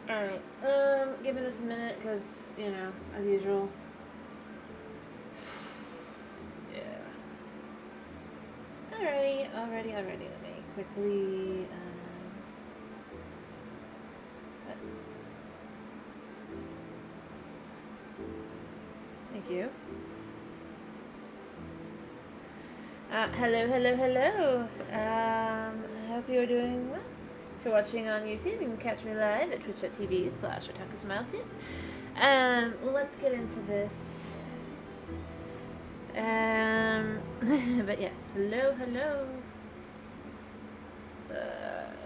Alright, give me this a minute, because, you know, as usual. Yeah. Alrighty, let me quickly, thank you. Hello. I hope you're doing well. If you're watching on YouTube, you can catch me live at twitch.tv/OtakuSmileTube. Let's get into this. But yes, hello.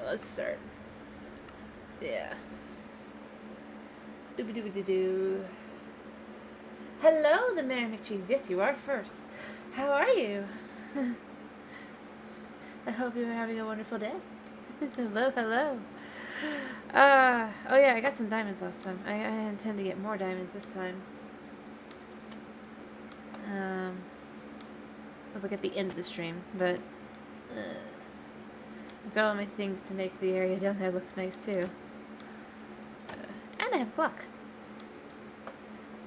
Let's start. Yeah. Doo. Hello, the Mary McCheese. Yes, you are first. How are you? I hope you're having a wonderful day. Hello. Oh yeah, I got some diamonds last time. I intend to get more diamonds this time. I was like at the end of the stream, but I've got all my things to make the area down there look nice too. And I have a clock.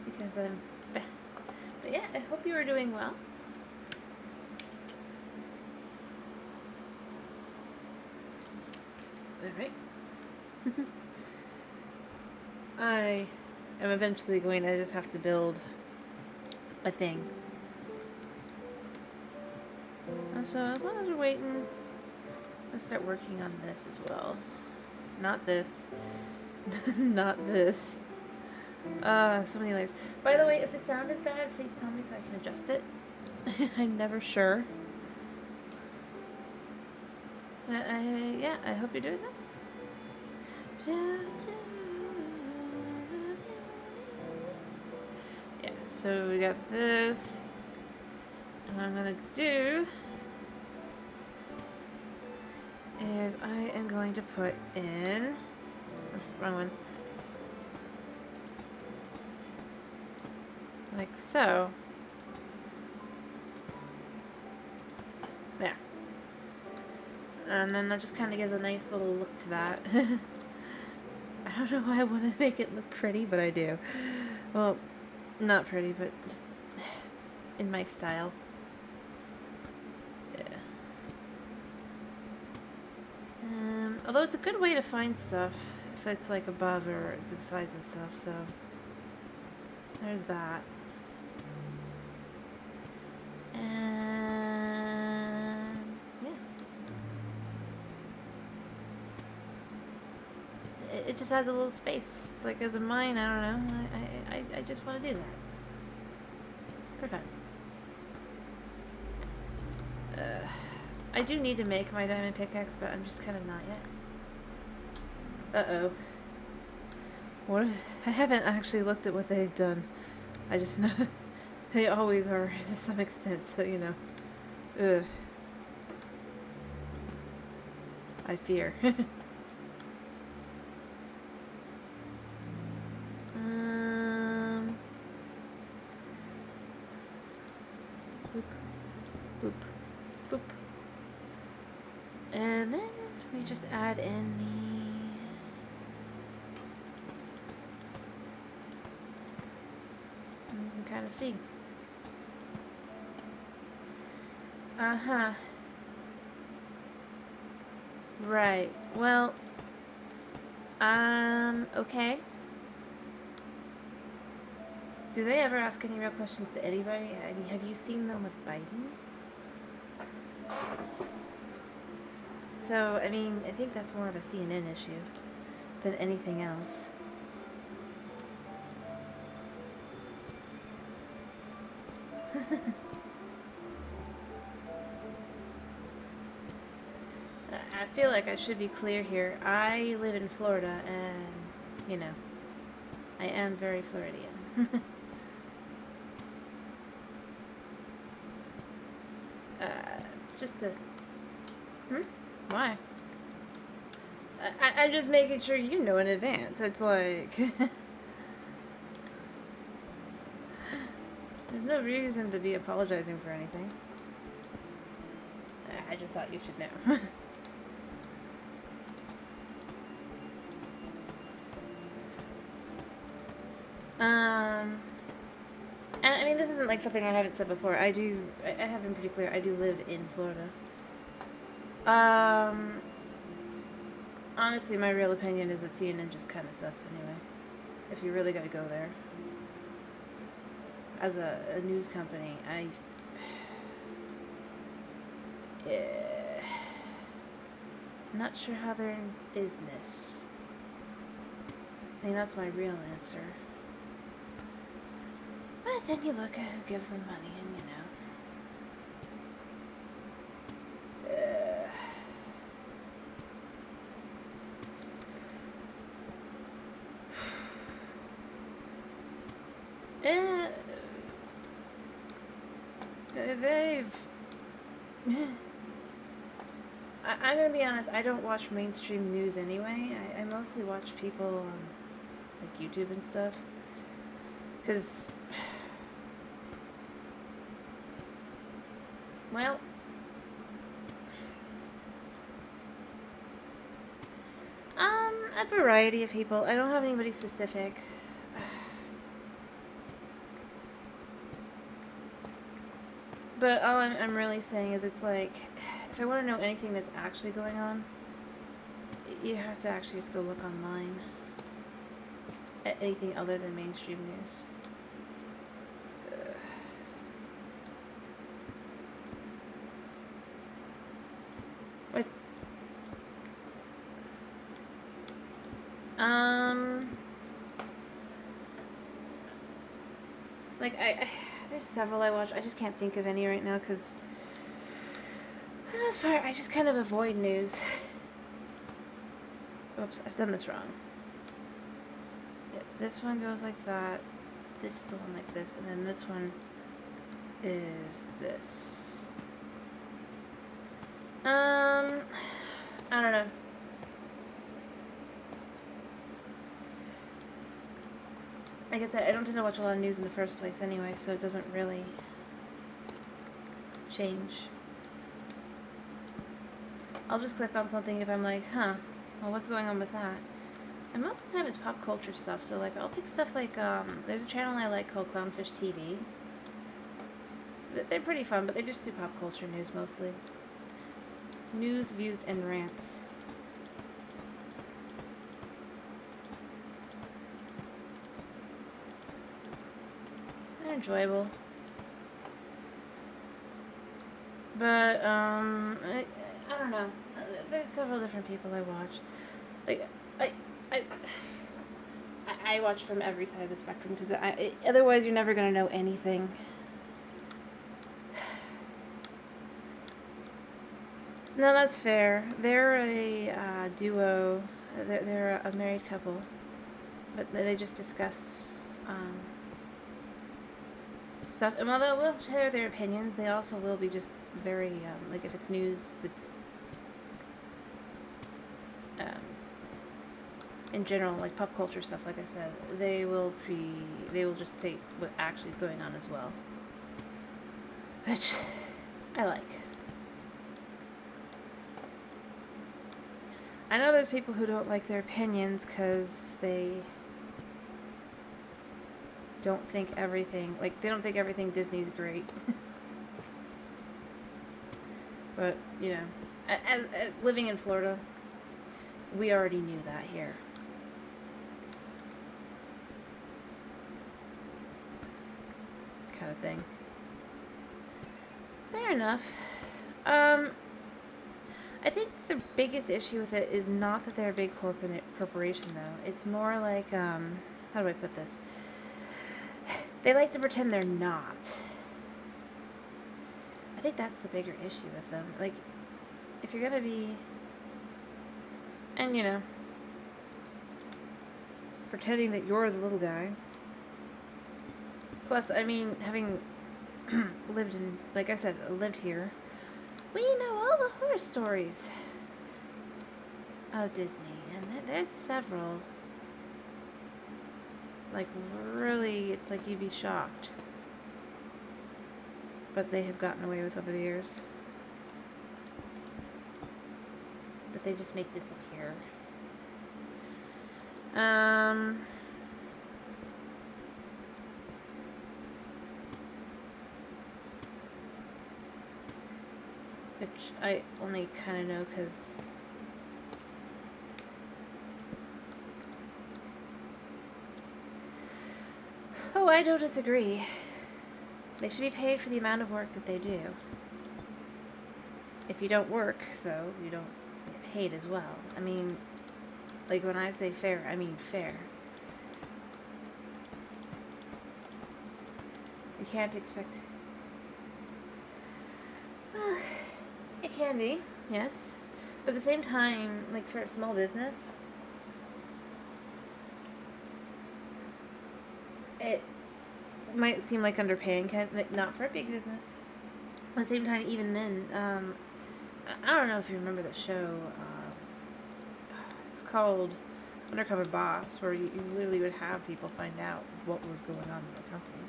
Because I'm... But yeah, I hope you are doing well. Alright. I am eventually going to just have to build a thing. So as long as we're waiting, let's start working on this as well. Not this. Not this. So many layers. By the way, if the sound is bad, please tell me so I can adjust it. I'm never sure. Yeah, I hope you're doing that. Yeah, so we got this. And what I'm gonna do is I am going to put in... Oops, wrong one. Like so. There. And then that just kind of gives a nice little look to that. I don't know why I want to make it look pretty, but I do. Well, not pretty, but just in my style. Yeah. Although it's a good way to find stuff if it's like above or it's the sides and stuff, so there's that. And yeah. It just adds a little space. It's like as a mine, I don't know. I just want to do that. For fun. I do need to make my diamond pickaxe, but I'm just kind of not yet. Uh-oh. What if... I haven't actually looked at what they've done. I just know... They always are, to some extent, so, you know. Ugh. I fear. Boop. And then we just add in the... You can kind of see. Uh-huh. Right. Well, okay. Do they ever ask any real questions to anybody? I mean, have you seen them with biting? So, I mean, I think that's more of a CNN issue than anything else. I feel like I should be clear here. I live in Florida and, you know, I am very Floridian. Just to... Why? I'm just making sure you know in advance. It's like... There's no reason to be apologizing for anything. I just thought you should know. And I mean, this isn't like something I haven't said before. I have been pretty clear. I do live in Florida. Honestly, my real opinion is that CNN just kind of sucks anyway. If you really gotta go there. As a news company, I'm not sure how they're in business. I mean, that's my real answer. But then you look at who gives them money, and you know. They've. I'm gonna be honest. I don't watch mainstream news anyway. I mostly watch people on like YouTube and stuff. Cause, well, a variety of people. I don't have anybody specific. But all I'm really saying is it's like, if I want to know anything that's actually going on, you have to actually just go look online at anything other than mainstream news. What? Like, there's several I watch. I just can't think of any right now because, for the most part, I just kind of avoid news. Oops, I've done this wrong. Yeah, this one goes like that. This is the one like this, and then this one is this. I don't know. Like I said, I don't tend to watch a lot of news in the first place anyway, so it doesn't really change. I'll just click on something if I'm like, huh, well, what's going on with that? And most of the time it's pop culture stuff, so like I'll pick stuff like, there's a channel I like called Clownfish TV. They're pretty fun, but they just do pop culture news mostly. News, views, and rants. They're enjoyable. But, I don't know. There's several different people I watch. Like, I watch from every side of the spectrum because otherwise you're never going to know anything. No, that's fair. They're a duo. They're a married couple, but they just discuss stuff. And while they will share their opinions, they also will be just very like if it's news that's in general, like pop culture stuff. Like I said, they will just take what actually is going on as well, which I like. I know there's people who don't like their opinions because they don't think everything, Disney's great. But, you know, as living in Florida, we already knew that here. Kind of thing. Fair enough. I think the biggest issue with it is not that they're a big corporation, though. It's more like, how do I put this? They like to pretend they're not. I think that's the bigger issue with them. Like, if you're gonna be, and you know, pretending that you're the little guy. Plus, I mean, having lived in, like I said, lived here, we know all the horror stories of Disney, and there's several. Like, really, it's like you'd be shocked. But they have gotten away with over the years. But they just make disappear. which I only kind of know because oh, I don't disagree. They should be paid for the amount of work that they do. If you don't work, though, you don't get paid as well. I mean, like when I say fair, I mean fair. You can't expect... Well, it can be, yes. But at the same time, like for a small business, it might seem like underpaying, kind of, like, not for a big business. At the same time, even then, I don't know if you remember the show. It was called Undercover Boss, where you literally would have people find out what was going on in the company.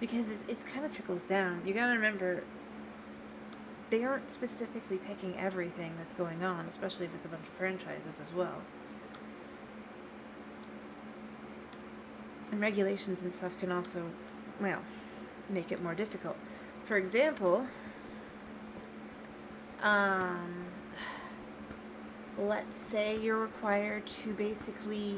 Because it's kind of trickles down. You gotta remember, they aren't specifically picking everything that's going on, especially if it's a bunch of franchises as well. And regulations and stuff can also, well, make it more difficult. For example, let's say you're required to basically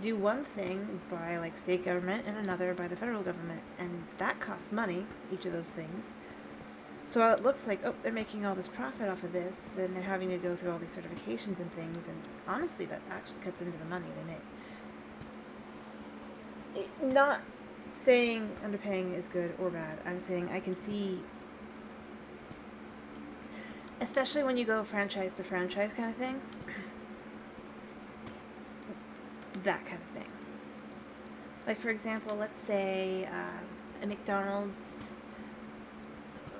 do one thing by like state government and another by the federal government, and that costs money, each of those things. So while it looks like, oh, they're making all this profit off of this, then they're having to go through all these certifications and things, and honestly that actually cuts into the money they make. Not saying underpaying is good or bad. I'm saying I can see, especially when you go franchise to franchise kind of thing, that kind of thing. Like for example, let's say a McDonald's,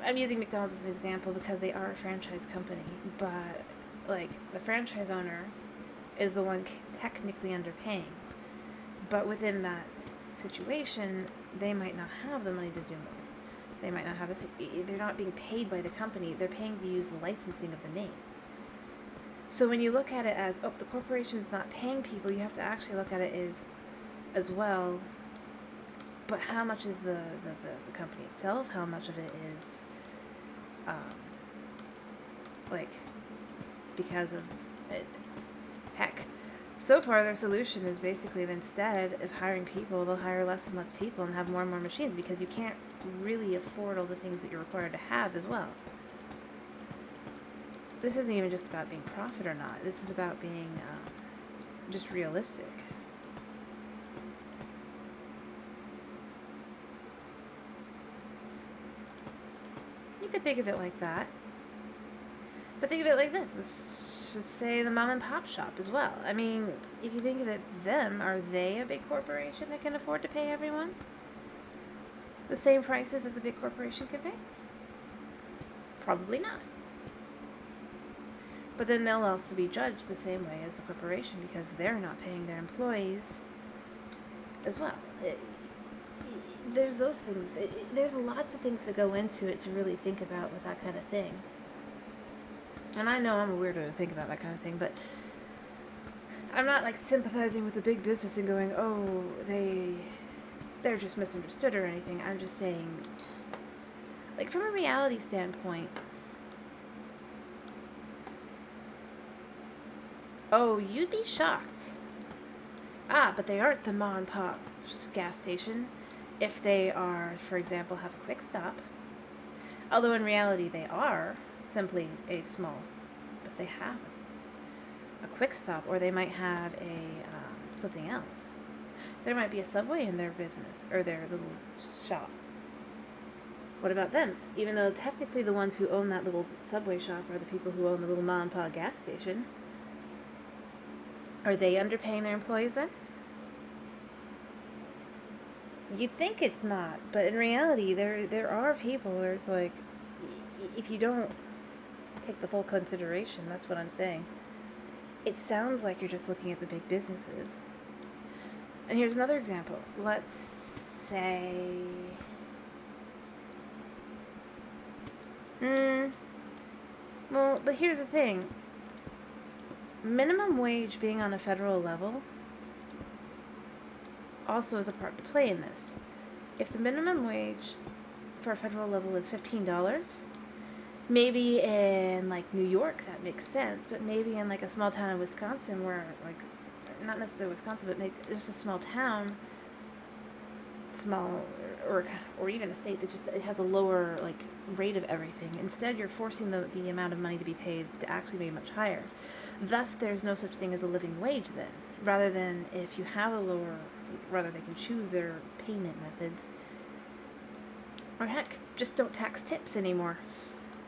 I'm using McDonald's as an example because they are a franchise company, but like the franchise owner is the one technically underpaying, but within that situation, they might not have the money to do more. They might not have they're not being paid by the company, they're paying to use the licensing of the name. So when you look at it as, oh, the corporation's not paying people, you have to actually look at it as well, but how much is the company itself? How much of it is, like, because of it? Heck, so far their solution is basically that instead of hiring people, they'll hire less and less people and have more and more machines because you can't really afford all the things that you're required to have as well. This isn't even just about being profit or not. This is about being just realistic. You could think of it like that. But think of it like this. Let's just say the mom and pop shop as well. I mean, if you think of it, are they a big corporation that can afford to pay everyone the same prices that the big corporation can pay? Probably not. But then they'll also be judged the same way as the corporation because they're not paying their employees as well. There's those things. There's lots of things that go into it to really think about with that kind of thing. And I know I'm a weirdo to think about that kind of thing, but I'm not like sympathizing with the big business and going, oh, they're just misunderstood or anything. I'm just saying, like, from a reality standpoint, oh, you'd be shocked. But they aren't the mom and pop gas station. If they are, for example, have a quick stop. Although in reality they are simply a small, but they have a quick stop, or they might have a something else. There might be a Subway in their business, or their little shop. What about them? Even though technically the ones who own that little Subway shop are the people who own the little mom and pop gas station. Are they underpaying their employees then? You'd think it's not, but in reality, there are people where it's like, if you don't take the full consideration, that's what I'm saying. It sounds like you're just looking at the big businesses. And here's another example. Let's say, well, but here's the thing. Minimum wage being on a federal level also has a part to play in this. If the minimum wage for a federal level is $15. Maybe in like New York that makes sense, but maybe in like a small town in Wisconsin where like, not necessarily Wisconsin, but just a small town, small or even a state that just it has a lower like rate of everything. Instead, you're forcing the amount of money to be paid to actually be much higher. Thus, there's no such thing as a living wage then. Rather than if you have a lower, rather they can choose their payment methods. Or heck, just don't tax tips anymore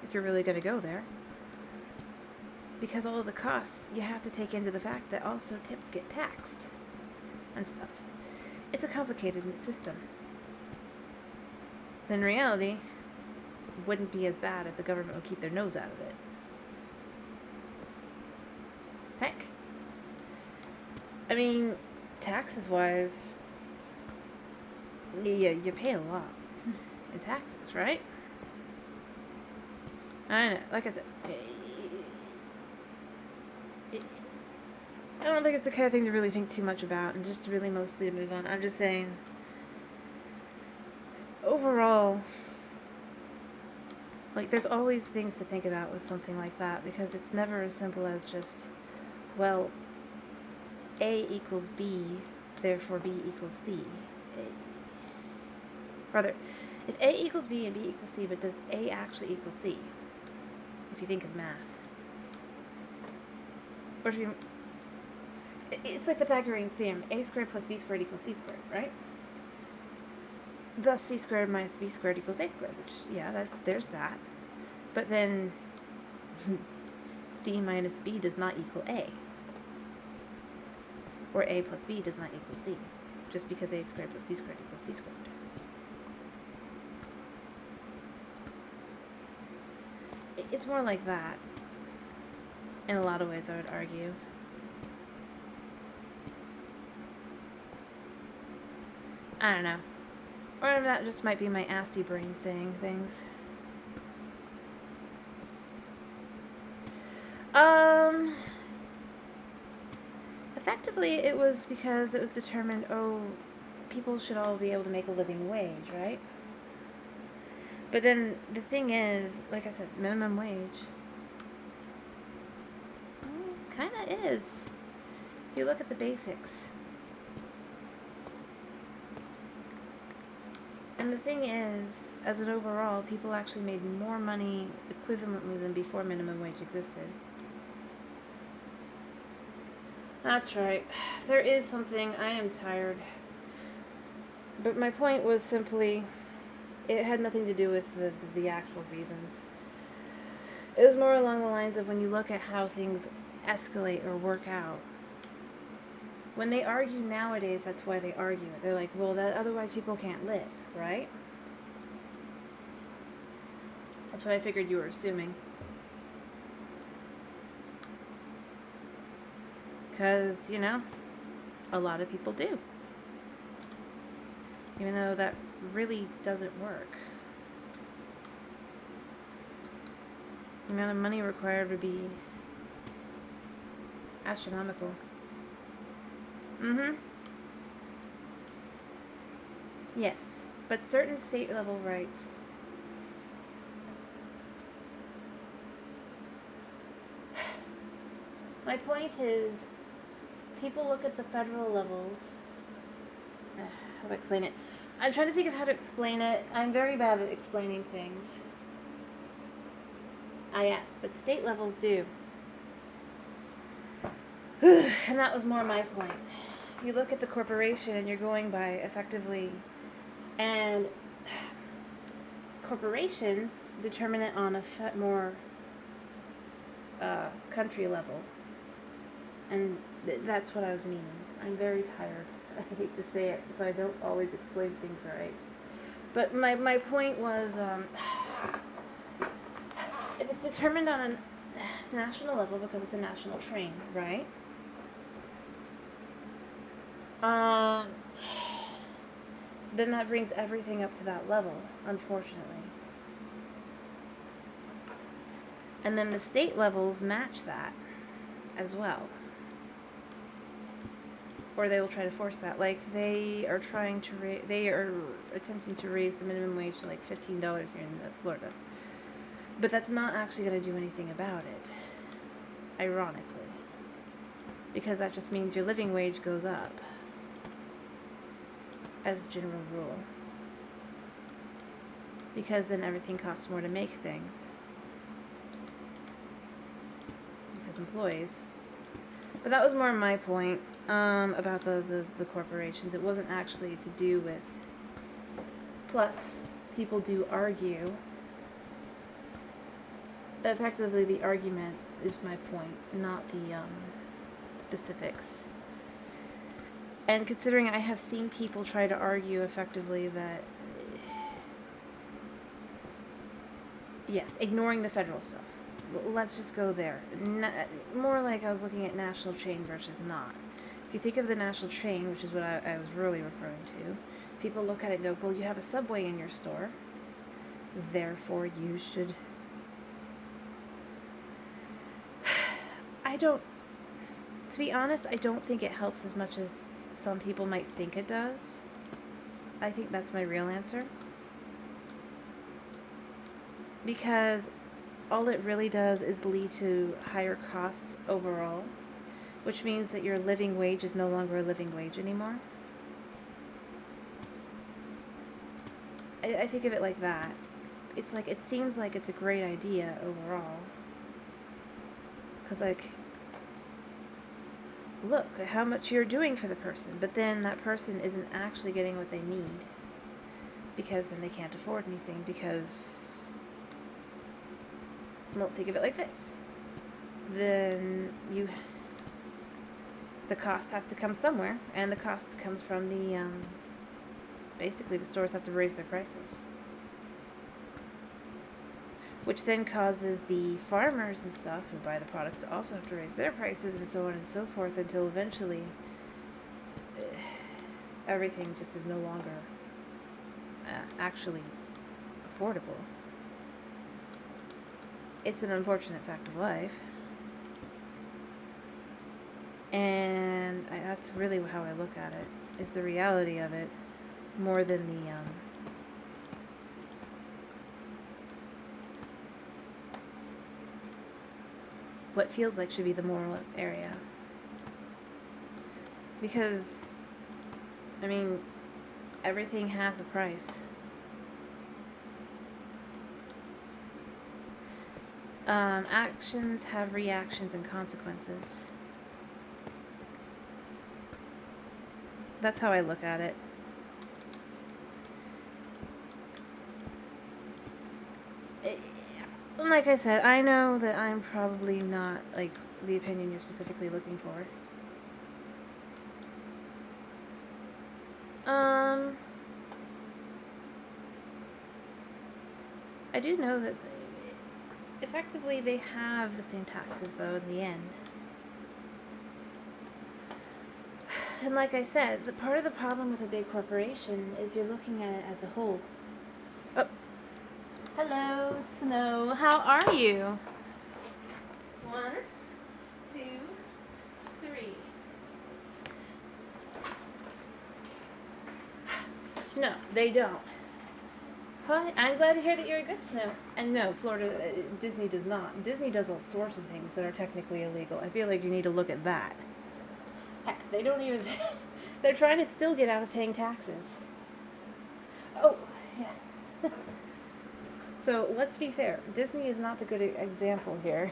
if you're really going to go there. Because all of the costs, you have to take into the fact that also tips get taxed and stuff. It's a complicated system. In reality, it wouldn't be as bad if the government would keep their nose out of it. Heck. I mean, taxes-wise, yeah, you pay a lot in taxes, right? I know, like I said, I don't think it's the kind of thing to really think too much about and just to really mostly move on. I'm just saying, overall, like, there's always things to think about with something like that because it's never as simple as just, well, A equals B, therefore B equals C. Rather, if A equals B and B equals C, but does A actually equal C? If you think of math. Or if you... It's like Pythagorean theorem. A squared plus B squared equals C squared, right? Thus, C squared minus B squared equals A squared, which, yeah, there's that. But then, C minus B does not equal A. Or A plus B does not equal C. Just because A squared plus B squared equals C squared. It's more like that. In a lot of ways, I would argue. I don't know. Or that just might be my assy brain saying things. Effectively, it was because it was determined, people should all be able to make a living wage, right? But then, the thing is, like I said, minimum wage. Kinda is. If you look at the basics. And the thing is, as an overall, people actually made more money equivalently than before minimum wage existed. That's right. There is something. I am tired. But my point was simply, it had nothing to do with the actual reasons. It was more along the lines of when you look at how things escalate or work out. When they argue nowadays, that's why they argue it. They're like, well, that otherwise people can't live, right? That's what I figured you were assuming. Because, you know, a lot of people do. Even though that really doesn't work. The amount of money required would be astronomical. Yes, but certain state level rights. My point is, people look at the federal levels. How do I explain it? I'm trying to think of how to explain it. I'm very bad at explaining things. Yes, but state levels do. And that was more my point. You look at the corporation and you're going by effectively, and corporations determine it on a more country level. And that's what I was meaning. I'm very tired. I hate to say it, so I don't always explain things right. But my point was, if it's determined on a national level because it's a national train, right? Then that brings everything up to that level, unfortunately. And then the state levels match that as well. or they will try to force that. Like they are attempting to raise the minimum wage to like $15 here in Florida, but that's not actually going to do anything about it. Ironically, because that just means your living wage goes up as a general rule. Because then everything costs more to make things. Because employees. But that was more my point about the corporations. It wasn't actually to do with... Plus, people do argue. Effectively, the argument is my point, not the specifics. And considering I have seen people try to argue effectively that... Yes, ignoring the federal stuff. Let's just go there. More like I was looking at national chain versus not. If you think of the national chain, which is what I was really referring to, people look at it and go, well, you have a Subway in your store, therefore you should... To be honest, I don't think it helps as much as some people might think it does. I think that's my real answer. Because all it really does is lead to higher costs overall, which means that your living wage is no longer a living wage anymore. I think of it like that. It's like, it seems like it's a great idea overall. Because, like, look at how much you're doing for the person, but then that person isn't actually getting what they need. Because then they can't afford anything, because... Well, think of it like this. Then the cost has to come somewhere, and the cost comes from the, basically the stores have to raise their prices. Which then causes the farmers and stuff who buy the products to also have to raise their prices, and so on and so forth, until eventually everything just is no longer actually affordable. It's an unfortunate fact of life. And that's really how I look at it, is the reality of it, more than the, what feels like should be the moral area. Because, I mean, everything has a price. Actions have reactions and consequences. That's how I look at it. Like I said, I know that I'm probably not, like, the opinion you're specifically looking for. I do know that effectively they have the same taxes, though, in the end. And like I said, the part of the problem with a big corporation is you're looking at it as a whole. Oh. Hello, Snow. How are you? 1, 2, 3. No, they don't. Hi, I'm glad to hear that you're a good Snow. And no, Florida, Disney does not. Disney does all sorts of things that are technically illegal. I feel like you need to look at that. Heck, they don't even... They're trying to still get out of paying taxes. Oh, yeah. So, let's be fair. Disney is not the good example here.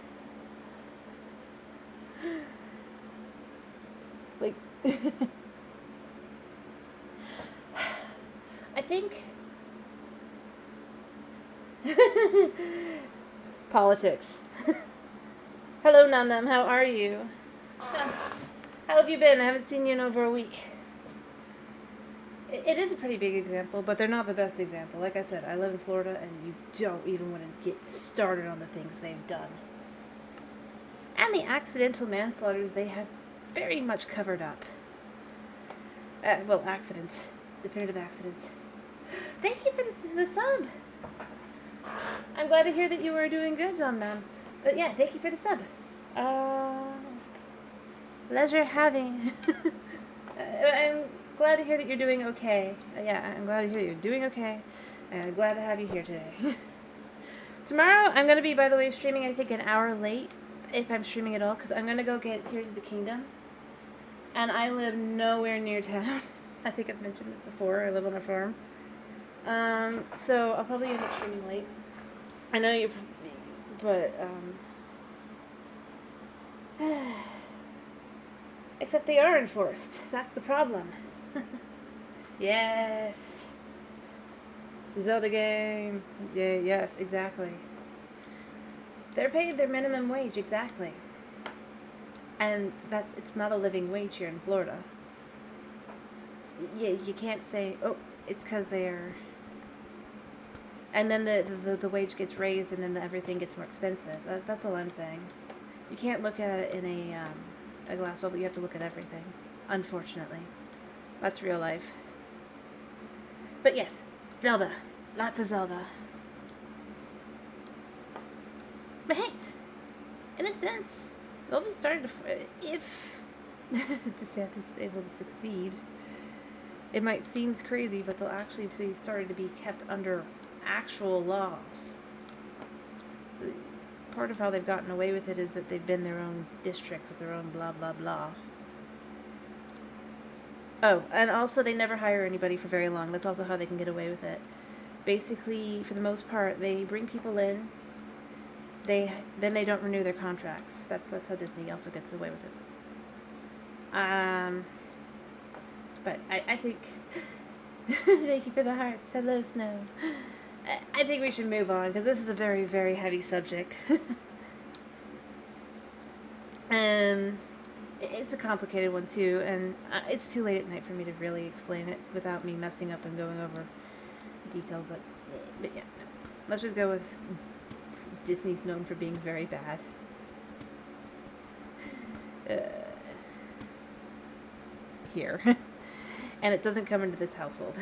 Like... I think... Politics. Hello, Num Num. How are you? How have you been? I haven't seen you in over a week. It is a pretty big example, but they're not the best example. Like I said, I live in Florida, and you don't even want to get started on the things they've done. And the accidental manslaughters they have very much covered up. Well, accidents. Definitive accidents. Thank you for the sub. I'm glad to hear that you were doing good, Dom Dom. But yeah, thank you for the sub. Pleasure having I'm glad to hear that you're doing okay. Yeah, I'm glad to hear you're doing okay. And I'm glad to have you here today. Tomorrow, I'm going to be, by the way, streaming, I think, an hour late, if I'm streaming at all, because I'm going to go get Tears of the Kingdom. And I live nowhere near town. I think I've mentioned this before. I live on a farm. So I'll probably end up streaming late. I know you're, but, except they are enforced. That's the problem. Yes. Zelda game. Yeah, yes, exactly. They're paid their minimum wage, exactly. And it's not a living wage here in Florida. Yeah, you can't say, oh, it's because they're... And then the wage gets raised and then everything gets more expensive. That's all I'm saying. You can't look at it in a glass bubble. You have to look at everything. Unfortunately. That's real life. But yes, Zelda. Lots of Zelda. But hey, in a sense, they'll be starting to... If DeSantis is able to succeed, it might seem crazy, but they'll actually be started to be kept under actual laws. Part of how they've gotten away with it is that they've been their own district with their own blah blah blah. Oh, and also they never hire anybody for very long. That's also how they can get away with it. Basically, for the most part, they bring people in. Then they don't renew their contracts. That's how Disney also gets away with it. But I think thank you for the hearts. Hello, Snow. I think we should move on because this is a very, very heavy subject. It's a complicated one too, and it's too late at night for me to really explain it without me messing up and going over details that. But yeah, let's just go with Disney's known for being very bad. Here, and it doesn't come into this household.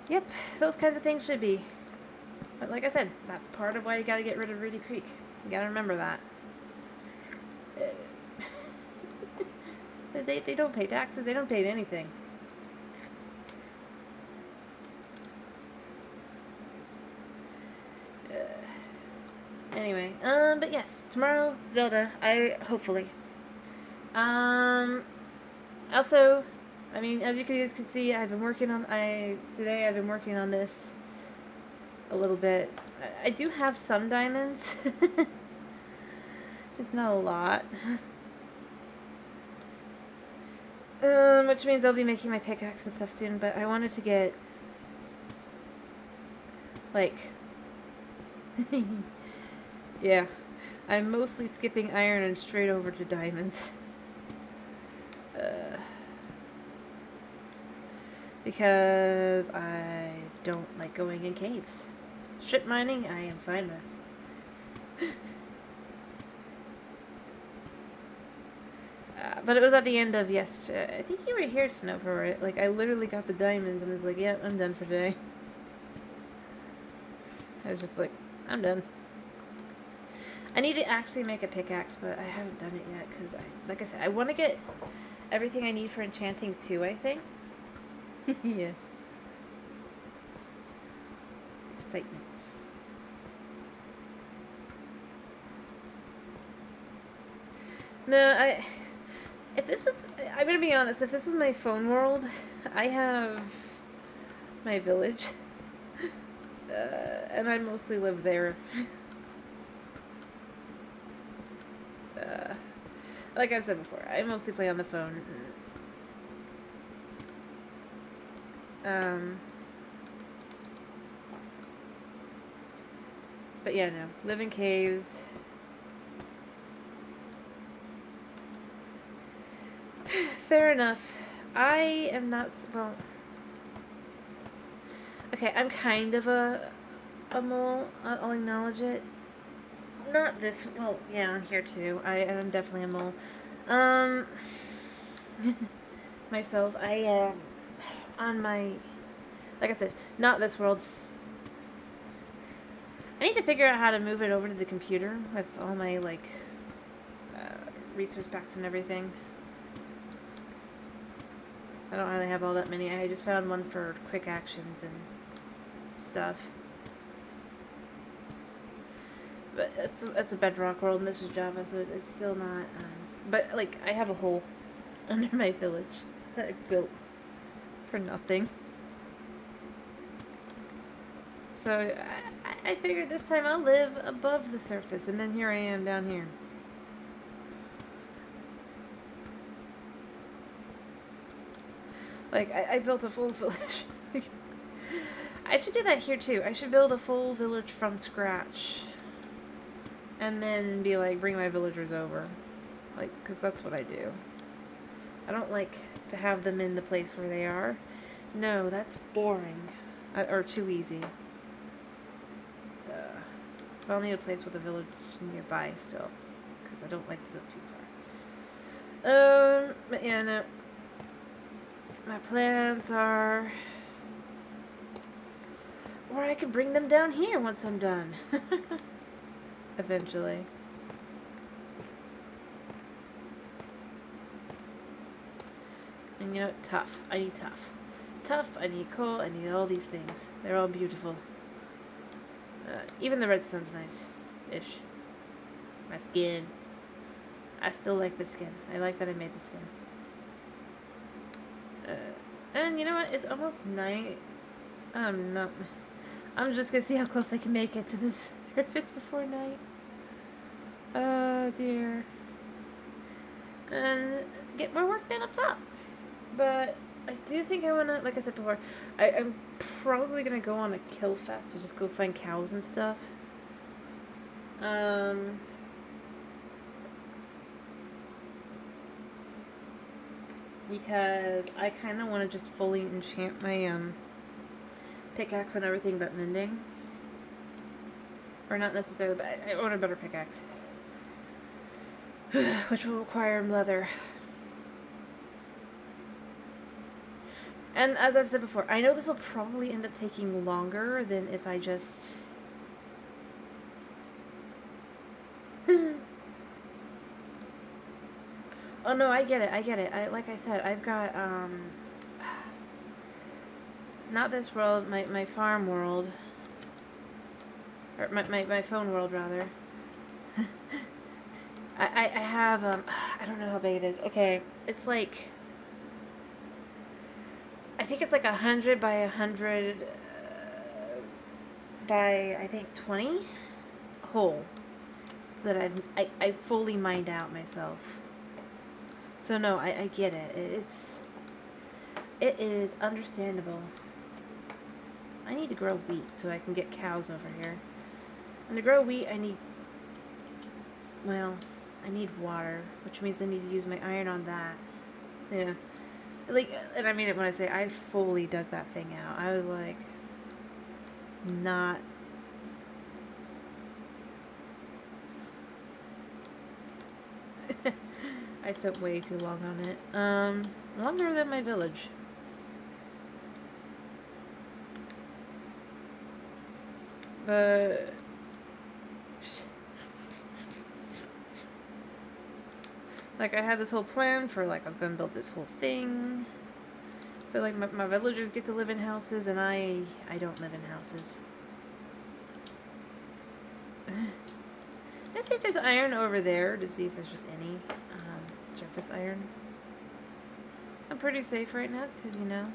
Yep, those kinds of things should be. But like I said, that's part of why you gotta get rid of Rudy Creek. You gotta remember that. They don't pay taxes, they don't pay anything. Anyway, but yes, tomorrow, Zelda, hopefully. Also, I mean, as you guys can see, I've been working on, today I've been working on this a little bit. I do have some diamonds, just not a lot. Which means I'll be making my pickaxe and stuff soon, but I wanted to get, like, yeah, I'm mostly skipping iron and straight over to diamonds. Because I don't like going in caves. Strip mining, I am fine with. But it was at the end of yesterday. I think you were here, Snowfur. Like, I literally got the diamonds and was like, yeah, I'm done for today. I was just like, I'm done. I need to actually make a pickaxe, but I haven't done it yet because, like I said, I want to get everything I need for enchanting too, I think. Yeah. Excitement. No, if this was, I'm gonna be honest, if this was my phone world, I have my village, and I mostly live there. Like I've said before, I mostly play on the phone. But yeah, no. Live in caves. Fair enough. I am not, well... Okay, I'm kind of a mole. I'll acknowledge it. Not this, well, yeah, I'm here too. I am definitely a mole. Myself, on my, like I said, not this world. I need to figure out how to move it over to the computer with all my, like, resource packs and everything. I don't really have all that many. I just found one for quick actions and stuff. But it's a Bedrock world, and this is Java, so it's still not. But like, I have a hole under my village that I built for nothing. So I figured this time I'll live above the surface, and then here I am down here. Like, I built a full village. I should do that here too. I should build a full village from scratch. And then be like, bring my villagers over. Like, because that's what I do. I don't like to have them in the place where they are. No, that's boring. Or too easy. I'll need a place with a village nearby, so. Because I don't like to go too far. But yeah, no. My plans are... Or I could bring them down here once I'm done. Eventually. And you know, tough. I need tough. Tough, I need coal, I need all these things. They're all beautiful. Even the redstone's nice-ish. My skin. I still like the skin. I like that I made the skin. And you know what? It's almost night. I'm just gonna see how close I can make it to this surface before night. Oh dear. And get more work done up top. But I do think I wanna, like I said before, I'm probably gonna go on a kill fest to just go find cows and stuff. Because I kind of want to just fully enchant my pickaxe and everything but mending. Or not necessarily, but I want a better pickaxe. Which will require leather. And as I've said before, I know this will probably end up taking longer than if I just... Oh no, I get it. Like I said, I've got, not this world, my farm world. Or my phone world, rather. I have, I don't know how big it is. Okay, it's like, I think it's like 100 by 100 by, I think, 20 hole that I fully mined out myself. So no, I get it. It is understandable. I need to grow wheat so I can get cows over here. And to grow wheat, I need water, which means I need to use my iron on that. Yeah. Like, and I mean it when I say I fully dug that thing out. I was like, not... I spent way too long on it. Longer than my village. Like, I had this whole plan for, like, I was gonna build this whole thing. But, like, my villagers get to live in houses, and I don't live in houses. Let's see if there's iron over there, to see if there's just any surface iron. I'm pretty safe right now, because, you know,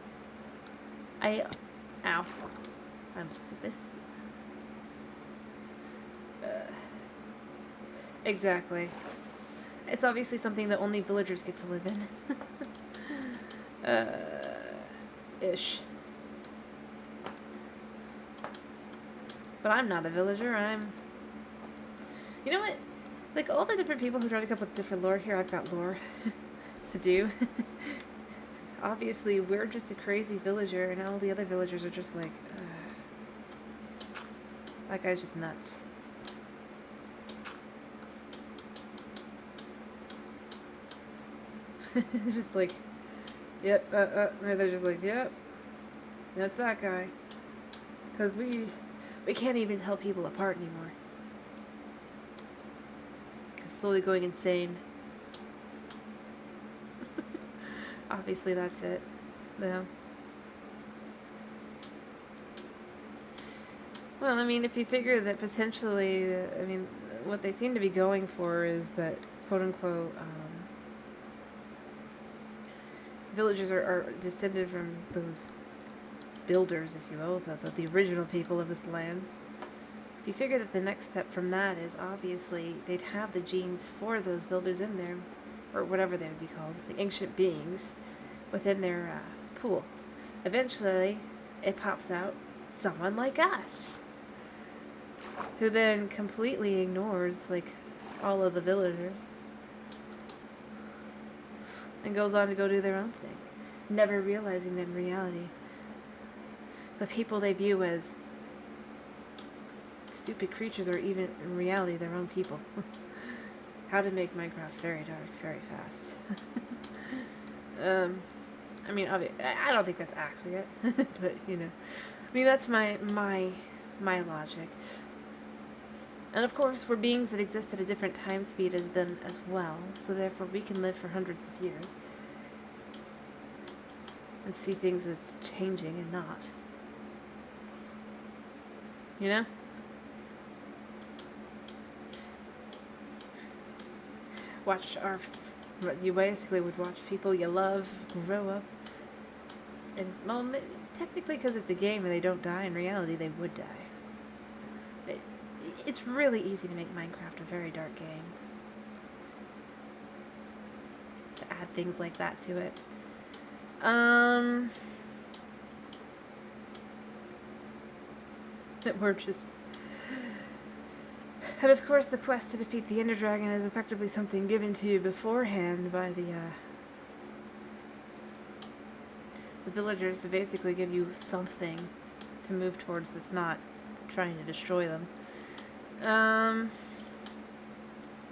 ow. I'm stupid. Exactly. It's obviously something that only villagers get to live in. Ish. But I'm not a villager, You know what? Like, all the different people who try to come up with different lore here, I've got lore to do. Obviously, we're just a crazy villager, and all the other villagers are just like, that guy's just nuts. It's just like, yep, and they're just like, yep, that's that guy. Because we can't even tell people apart anymore. Slowly going insane. Obviously that's it, though. Well, I mean, if you figure that potentially, I mean, what they seem to be going for is that, quote-unquote, villagers are descended from those builders, if you will, the original people of this land. If you figure that the next step from that is obviously they'd have the genes for those builders in there, or whatever they would be called, the ancient beings, within their pool. Eventually, it pops out someone like us, who then completely ignores, like, all of the villagers, and goes on to go do their own thing, never realizing that in reality, the people they view as stupid creatures are even in reality their own people. How to make Minecraft very dark, very fast. I mean, I don't think that's actually it, but you know, I mean that's my logic. And of course, we're beings that exist at a different time speed as them as well, so therefore we can live for hundreds of years and see things as changing and not. You know? You basically would watch people you love grow up. And, well, technically because it's a game and they don't die, in reality they would die. It's really easy to make Minecraft a very dark game. To add things like that to it. That we're just... And of course the quest to defeat the Ender Dragon is effectively something given to you beforehand by the villagers to basically give you something to move towards that's not trying to destroy them.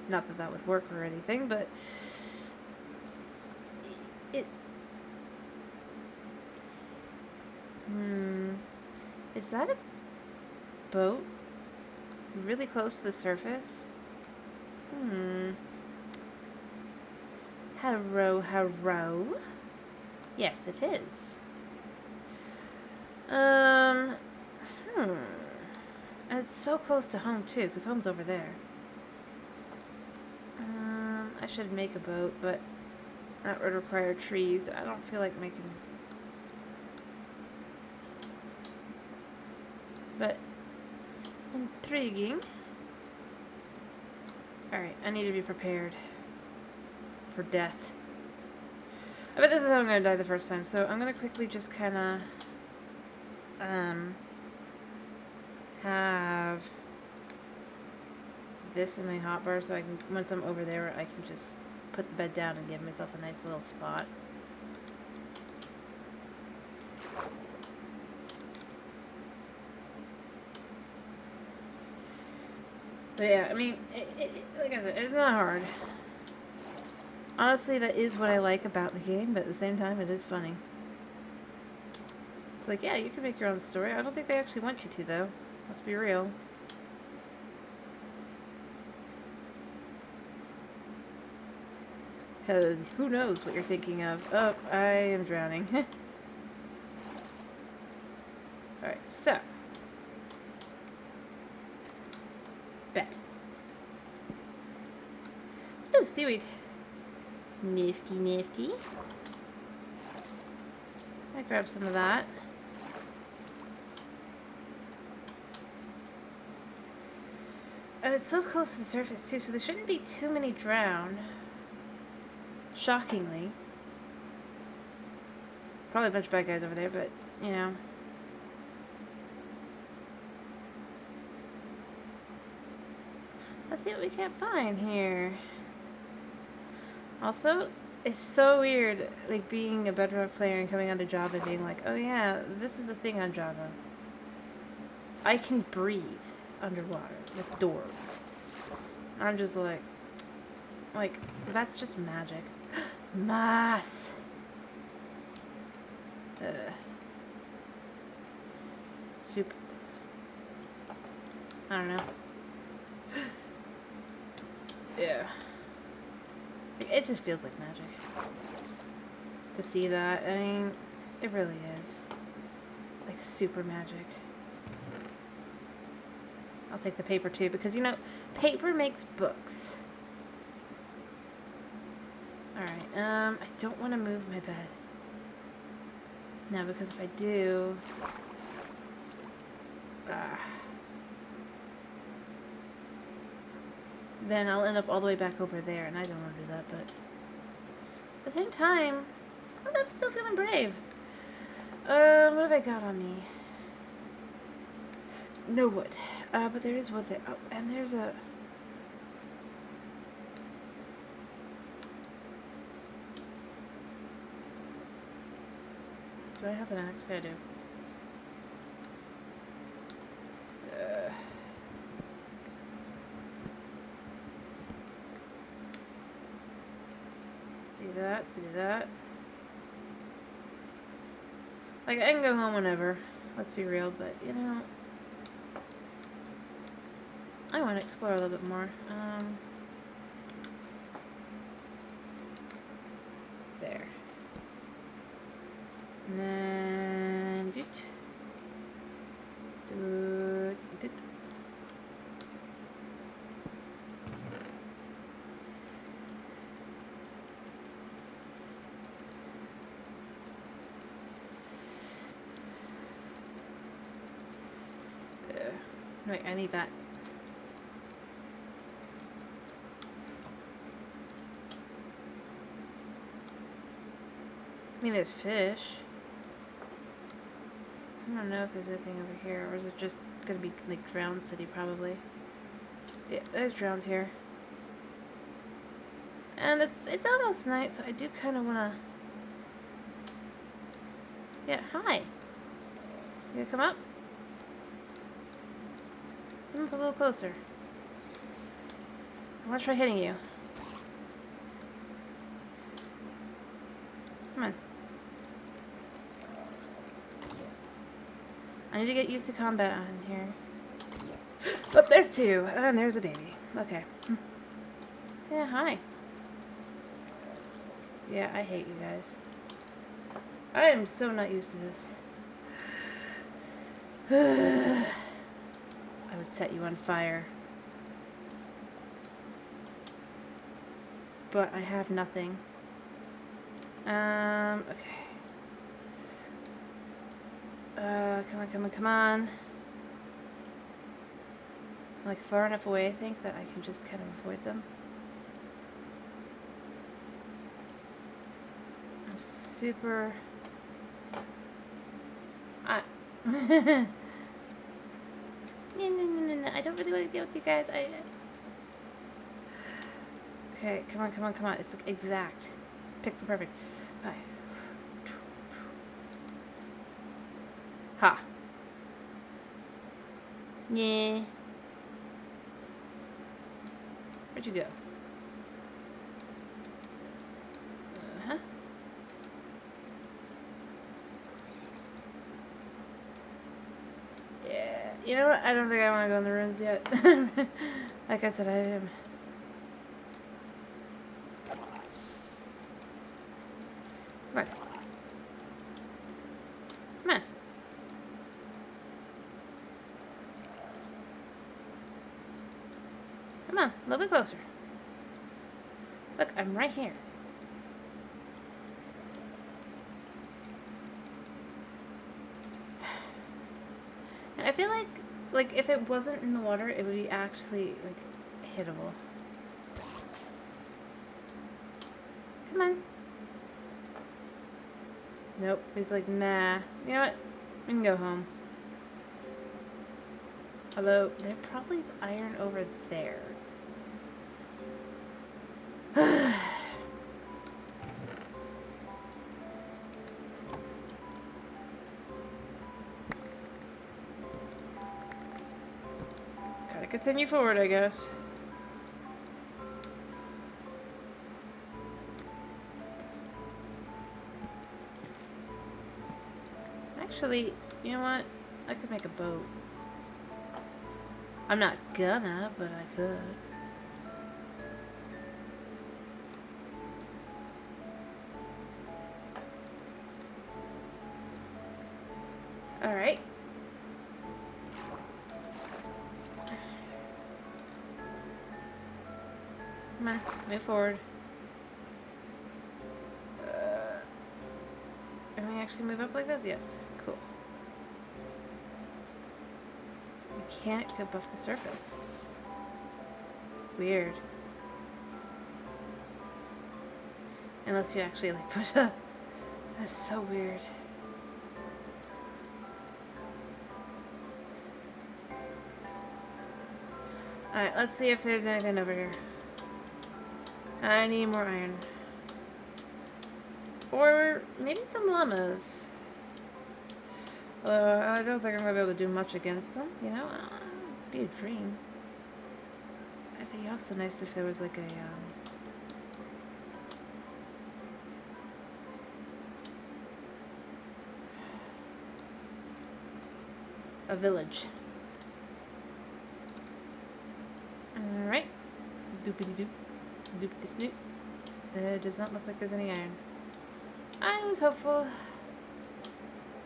Not that that would work or anything, but is that a boat? Really close to the surface? Hello. Yes, it is. And it's so close to home, too, because home's over there. I should make a boat, but that would require trees. I don't feel like making... But... intriguing. Alright, I need to be prepared for death. I bet this is how I'm gonna die the first time, so I'm gonna quickly just kinda have this in my hotbar so I can, once I'm over there, I can just put the bed down and give myself a nice little spot. But yeah, I mean, like I said, it's not hard. Honestly, that is what I like about the game, but at the same time, it is funny. It's like, yeah, you can make your own story. I don't think they actually want you to, though. Let's be real. Because who knows what you're thinking of. Oh, I am drowning. Alright, so. Bed. Ooh, seaweed. Nifty. I grab some of that. And it's so close to the surface, too, so there shouldn't be too many drowned. Shockingly. Probably a bunch of bad guys over there, but, you know. Let's see what we can find here. Also, it's so weird, like, being a Bedrock player and coming onto Java and being like, oh yeah, this is a thing on Java. I can breathe underwater with doors. I'm just like, that's just magic. Mass! Soup. I don't know. Yeah. It just feels like magic. to see that. I mean, it really is. Like, super magic. I'll take the paper too, because, you know, paper makes books. Alright, I don't want to move my bed. No, because if I do... then I'll end up all the way back over there, and I don't want to do that, but... at the same time, I'm still feeling brave. What have I got on me? No wood. But there is wood there. Oh, and there's a... do I have an axe? I do. Do that. Like, I can go home whenever. Let's be real, but, you know... I want to explore a little bit more. There. And then... Wait, I need that. I mean, there's fish. I don't know if there's anything over here, or is it just gonna be like Drowned City, probably. Yeah, there's Drowns here. And it's almost night, so I do kind of wanna... yeah, hi. You gonna come up? Come up a little closer. I wanna try hitting you. Come on. I need to get used to combat on here. Oh, there's two. And there's a baby. Okay. Yeah, hi. Yeah, I hate you guys. I am so not used to this. I would set you on fire. But I have nothing. Okay. Come on. I'm like far enough away, I think, that I can just kind of avoid them. I'm super... No, I don't really want to deal with you guys. Okay, come on. It's like exact. Pixel perfect. Bye. Ha. Yeah. Where'd you go? Uh-huh. Yeah. You know what? I don't think I want to go in the ruins yet. Like I said, I am... Come on. Come on. Come on, a little bit closer. Look, I'm right here. And I feel like if it wasn't in the water, it would be actually like hittable. Come on. Nope. He's like, nah. You know what? We can go home. Although, there probably is iron over there. Gotta continue forward, I guess. Actually, you know what? I could make a boat. I'm not gonna, but I could. Alright. Come on, move forward. Can we actually move up like this? Yes. Cool. You can't go above the surface. Weird. Unless you actually like push up. That's so weird. Alright, let's see if there's anything over here. I need more iron. Or maybe some llamas. I don't think I'm going to be able to do much against them, you know? It'd be a dream. It'd be also nice if there was like a village. Alright. Doopity doop. Doopity snoop. It does not look like there's any iron. I was hopeful.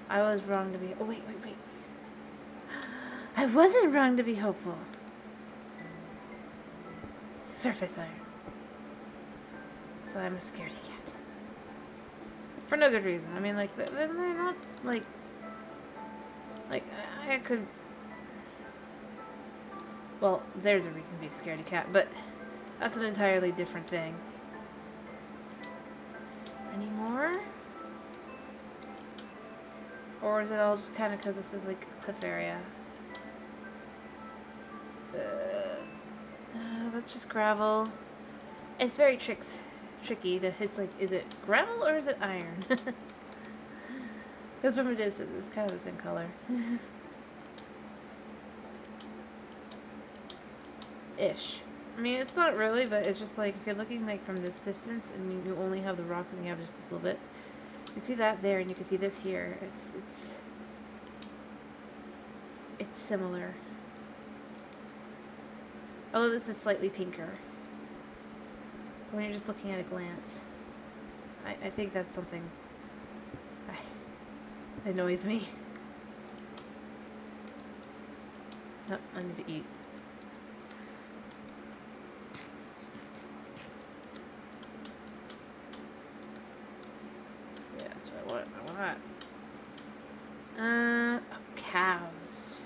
I was wrong to be... Oh, wait. I wasn't wrong to be hopeful. Surface iron. So I'm a scaredy cat. For no good reason. I mean, like, they're not, like... Like, I could... Well, there's a reason to be a scaredy cat, but that's an entirely different thing. Any more? Or is it all just kind of because this is like a cliff area? That's just gravel. It's very tricky to hit. Like, is it gravel or is it iron? Because from a distance, it's kind of the same color. Ish. I mean, it's not really, but it's just like if you're looking like from this distance and you only have the rocks and you have just this little bit. You see that there, and you can see this here. It's similar. Although this is slightly pinker. When you're just looking at a glance. I think that's something annoys me. Oh, I need to eat. Yeah, that's what I want. Cows.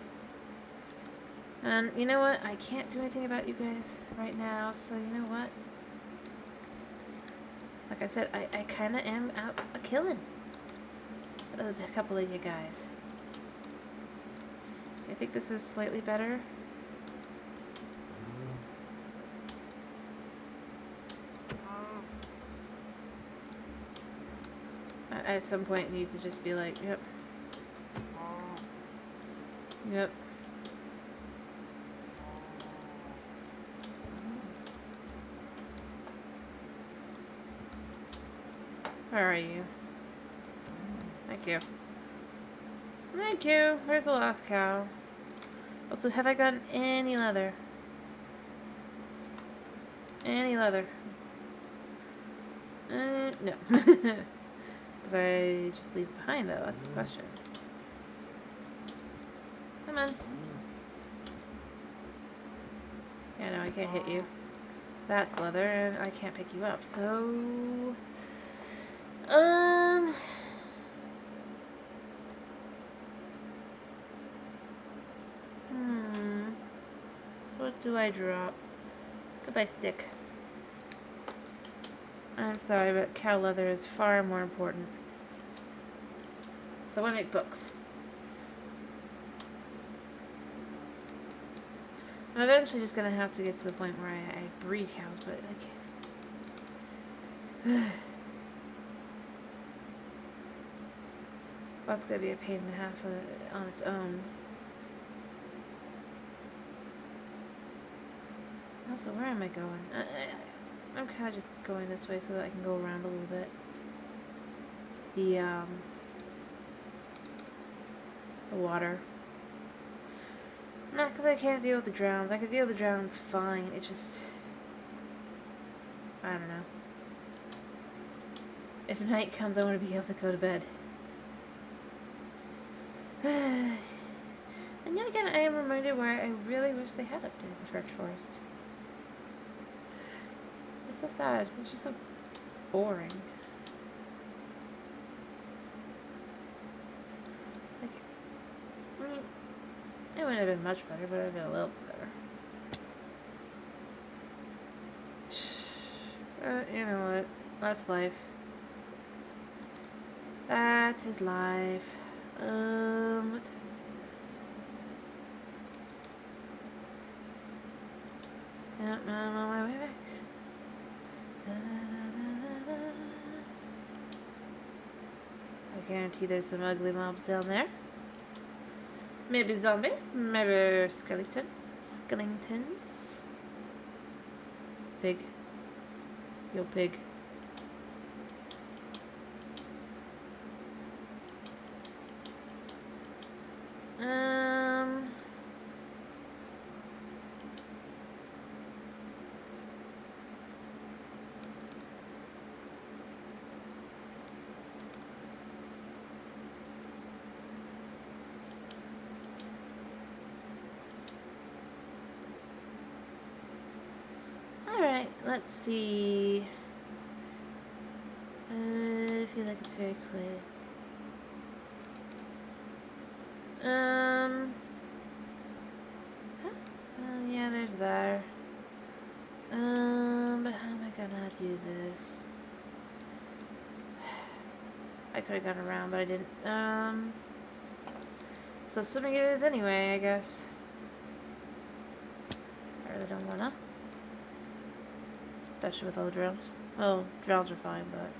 And you know what? I can't do anything about you guys right now, so you know what? Like I said, I kind of am out killing a couple of you guys. See, I think this is slightly better. I at some point need to just be like, yep. Yep. Where are you? Thank you. Thank you. Where's the last cow? Also, have I gotten any leather? Any leather? No. Did I just leave it behind, though? That's the question. Come on. Yeah, no, I can't hit you. That's leather, and I can't pick you up, so... What do I drop? Goodbye, stick. I'm sorry, but cow leather is far more important. So I want to make books. I'm eventually just gonna have to get to the point where I breed cows, but like... That's gonna be a pain and a half on its own. Also, where am I going? I'm kind of just going this way so that I can go around a little bit. The water. Not because I can't deal with the drowns. I can deal with the drowns fine. It's just... I don't know. If night comes, I want to be able to go to bed. And yet again, I am reminded why I really wish they had updated the First Forest. It's so sad. It's just so boring. Like, I mean, it wouldn't have been much better, but it would have been a little better. You know what? That's life. That is life. What time is it? Yep, I'm on my way back. I guarantee there's some ugly mobs down there. Maybe zombie, maybe skeleton. Skeletons. Pig. Yo, pig. Alright, let's see. I feel like it's very quiet. Yeah, there's there. But how am I gonna do this? I could have gone around, but I didn't. So swimming it is anyway, I guess. I really don't wanna. Especially with all the drowns. Well, drowns are fine, but...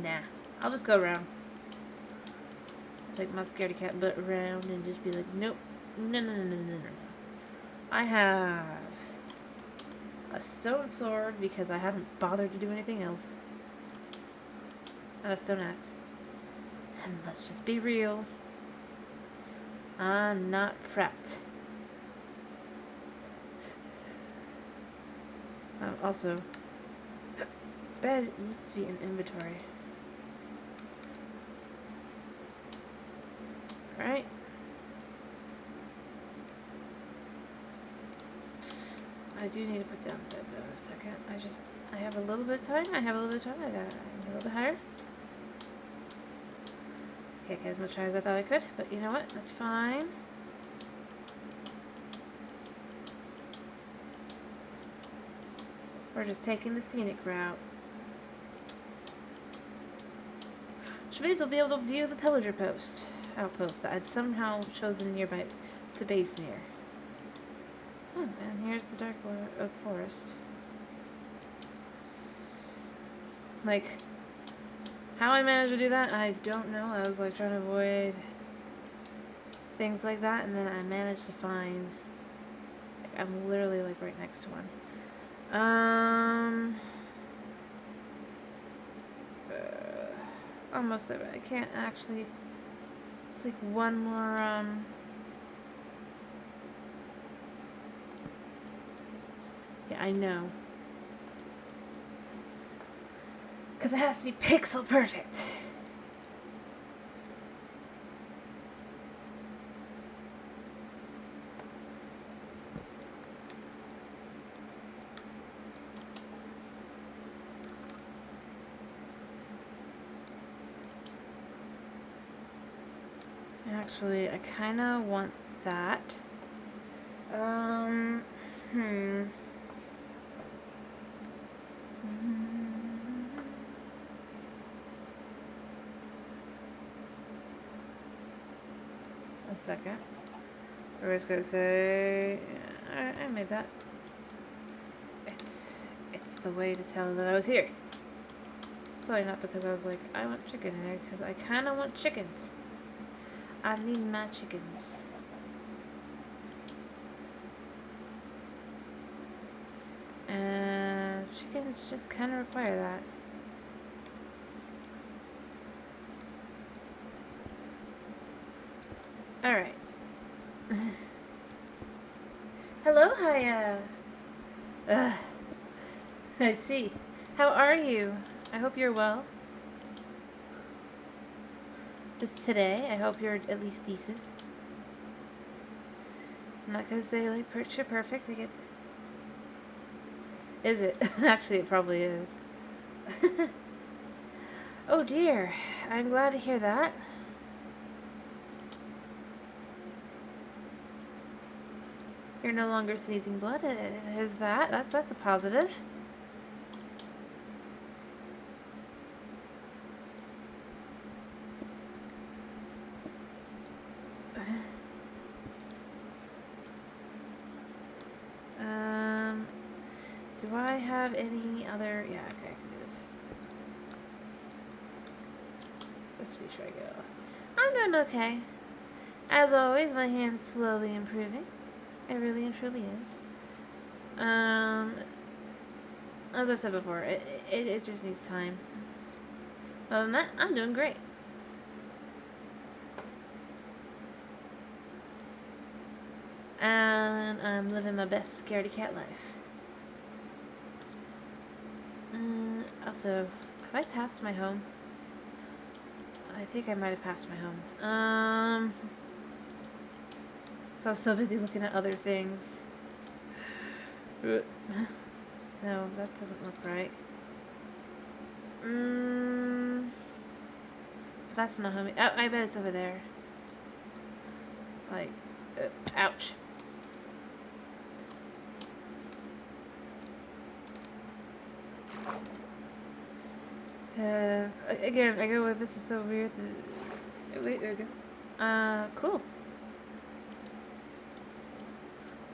Nah. I'll just go around. Take my scaredy cat butt around and just be like, nope. No, no, no, no, no, no. I have a stone sword because I haven't bothered to do anything else. And a stone axe. And let's just be real. I'm not prepped. Also, bed needs to be in inventory. Right? I do need to put down the bed though a second. I have a little bit of time. I got a little bit higher. Okay, as much higher as I thought I could, but you know what? That's fine. We're just taking the scenic route. Which means we'll be able to view the pillager outpost that I'd somehow chosen nearby to base near. Oh, and here's the dark oak forest. Like, how I managed to do that, I don't know. I was like trying to avoid things like that, and then I managed to find, like, I'm literally like right next to one. Almost there, but I can't actually. It's like one more, yeah, I know. Because it has to be pixel perfect. Actually, I kind of want that. A second. I was gonna say, I made that. It's the way to tell that I was here. Sorry, not because I was like, I want chicken egg, because I kind of want chickens. I need my chickens. And chickens just kind of require that. Alright. Hello, Haya. I see. How are you? I hope you're well. It's today. I hope you're at least decent. I'm not gonna say like picture perfect. I get. Is it? Actually, it probably is. Oh dear. I'm glad to hear that. You're no longer sneezing blood. There's that. That's a positive. Do I have any other? Yeah, okay, I can do this. Just to be sure I go. I'm doing okay. As always, my hand's slowly improving. It really and truly is. As I said before, it just needs time. Other than that, I'm doing great. And I'm living my best scaredy cat life. Also, have I passed my home? I think I might have passed my home. So I was so busy looking at other things. No, that doesn't look right. That's not home. Oh, I bet it's over there. Like, ouch. Again, I go with this is so weird. Wait, there we go. Cool.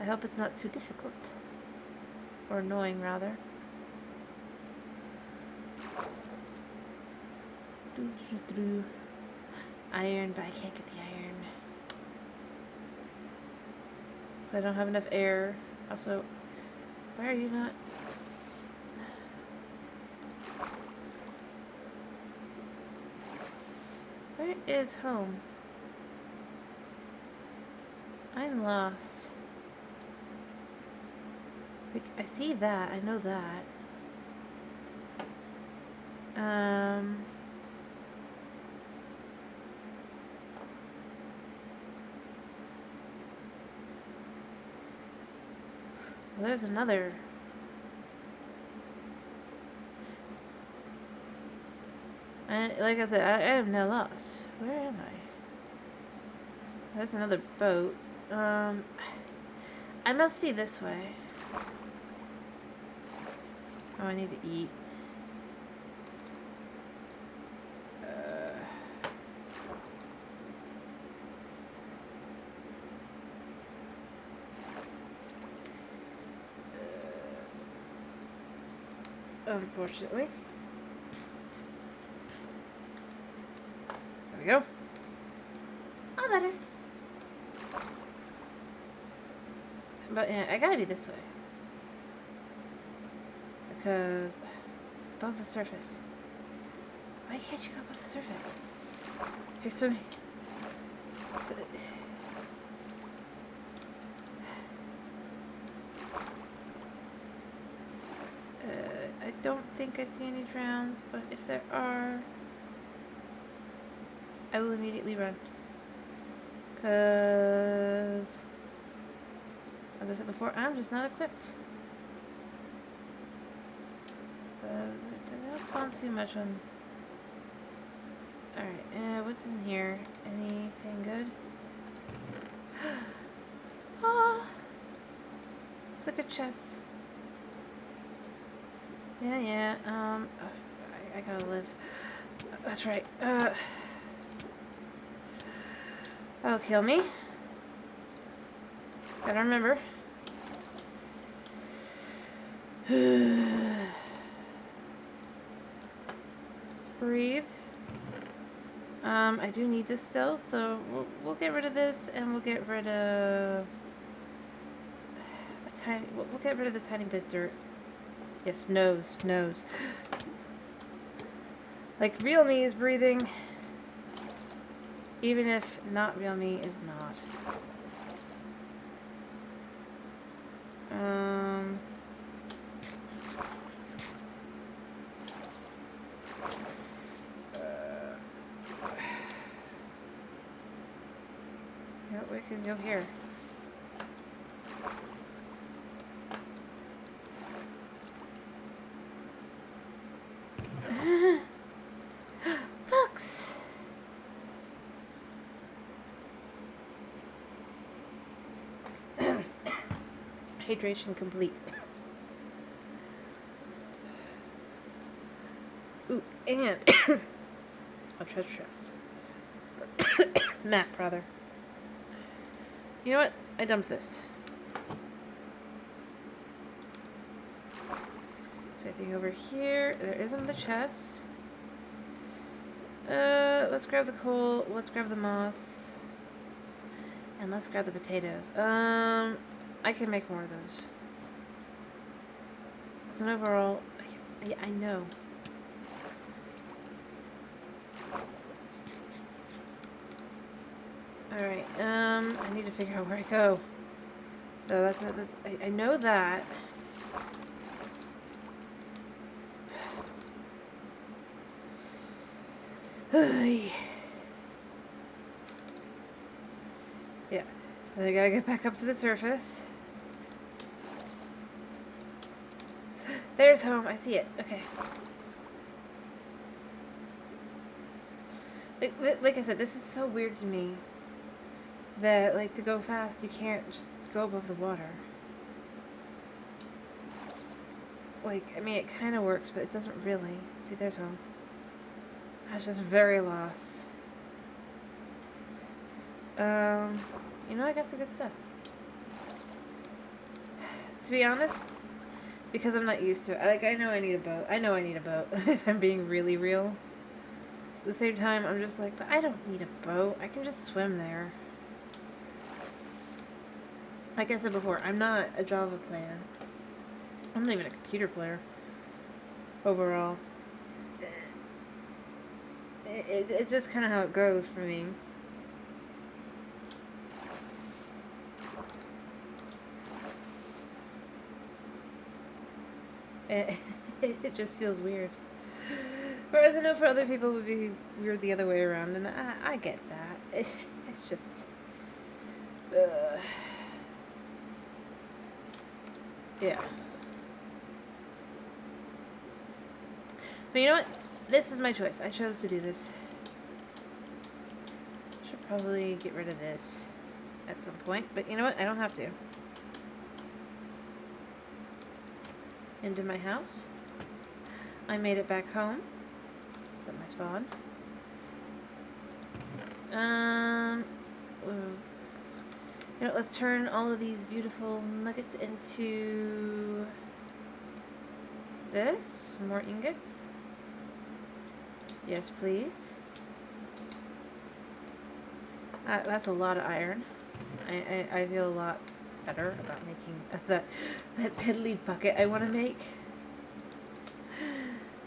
I hope it's not too difficult. Or annoying, rather. Iron, but I can't get the iron. So I don't have enough air. Also, why are you not? Where is home? I'm lost. Like, I see that. I know that. Well, there's another. Like I said, I am now lost. Where am I? There's another boat. I must be this way. Oh, I need to eat. Unfortunately. There we go. All better. But yeah, I gotta be this way. Because above the surface. Why can't you go above the surface? If you're swimming. I don't think I see any drowns, but if there are, I will immediately run. Because, as I said before, I'm just not equipped. Did not spawn too much on. Alright, what's in here? Anything good? Oh! It's like a chest. Yeah, I gotta live. That's right. That'll kill me. Gotta remember. Breathe. I do need this still, so we'll get rid of this, and we'll get rid of a tiny. We'll get rid of the tiny bit of dirt. Yes, nose. Like real me is breathing, even if not real me is not. Yeah, we can go here. Books! Hydration complete. Ooh, and a treasure chest. Map, rather. You know what? I dumped this. So I think over here, there isn't the chest. Let's grab the coal, let's grab the moss, and let's grab the potatoes. I can make more of those. So overall, I know. Alright, I need to figure out where I go. No, I know that. Yeah, I gotta get back up to the surface. There's home, I see it, okay. Like I said, this is so weird to me. That, like, to go fast, you can't just go above the water. Like, I mean, it kind of works, but it doesn't really. See, there's home. I was just very lost. You know, I got some good stuff. To be honest, because I'm not used to it, like, I know I need a boat. I know I need a boat, if I'm being really real. At the same time, I'm just like, but I don't need a boat. I can just swim there. Like I said before, I'm not a Java player. I'm not even a computer player. Overall. It's just kind of how it goes for me. It just feels weird. Whereas I know for other people it would be weird the other way around, and I get that. It's just... yeah. But you know what? This is my choice. I chose to do this. Should probably get rid of this at some point, but you know what? I don't have to. Into my house. I made it back home. Set my spawn. You know, let's turn all of these beautiful nuggets into this. More ingots. Yes, please. That's a lot of iron. I feel a lot better about making that piddly bucket I want to make.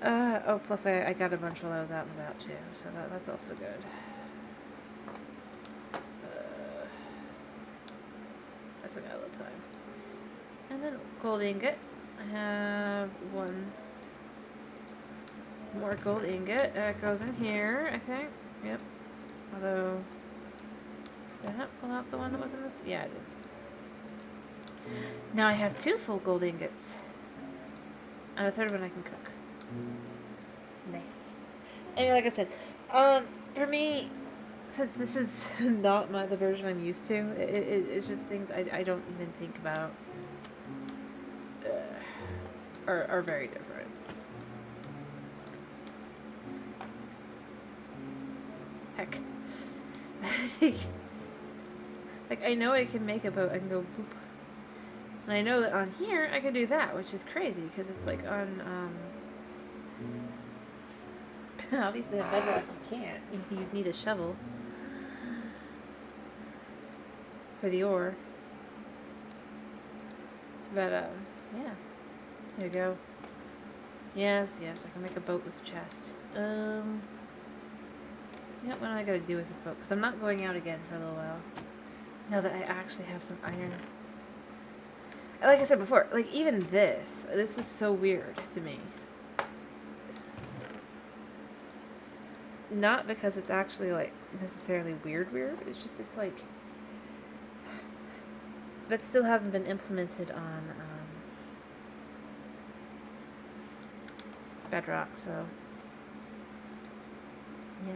Oh, plus I got a bunch while I was out and about too, so that's also good. I still got a little time. And then gold ingot. I have one more gold ingot. It goes in here, I think. Yep. Although, did I not pull out the one that was in this? Yeah, I did. Now I have 2 full gold ingots. And a third one I can cook. Nice. Anyway, like I said, for me, since this is not the version I'm used to, it's just things I don't even think about are very different. Heck. Like, I know I can make a boat, I can go boop. And I know that on here, I can do that, which is crazy, because it's like on, obviously on Bedrock you can't. You'd need a shovel for the ore. But, yeah. There you go. Yes, I can make a boat with a chest. Yeah, what do I gotta do with this boat? Because I'm not going out again for a little while. Now that I actually have some iron. Like I said before, like, even this is so weird to me. Not because it's actually, like, necessarily weird, it's just, it's like, But still hasn't been implemented on Bedrock, so yeah.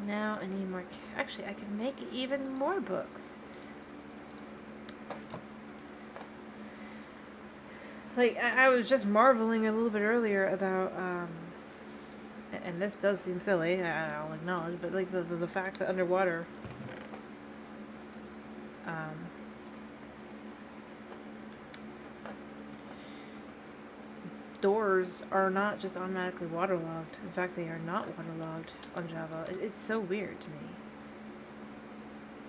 Now I need more. Actually, I can make even more books. Like, I was just marveling a little bit earlier about, and this does seem silly, I'll acknowledge, but like the fact that underwater, doors are not just automatically waterlogged. In fact, they are not waterlogged on Java. It's so weird to me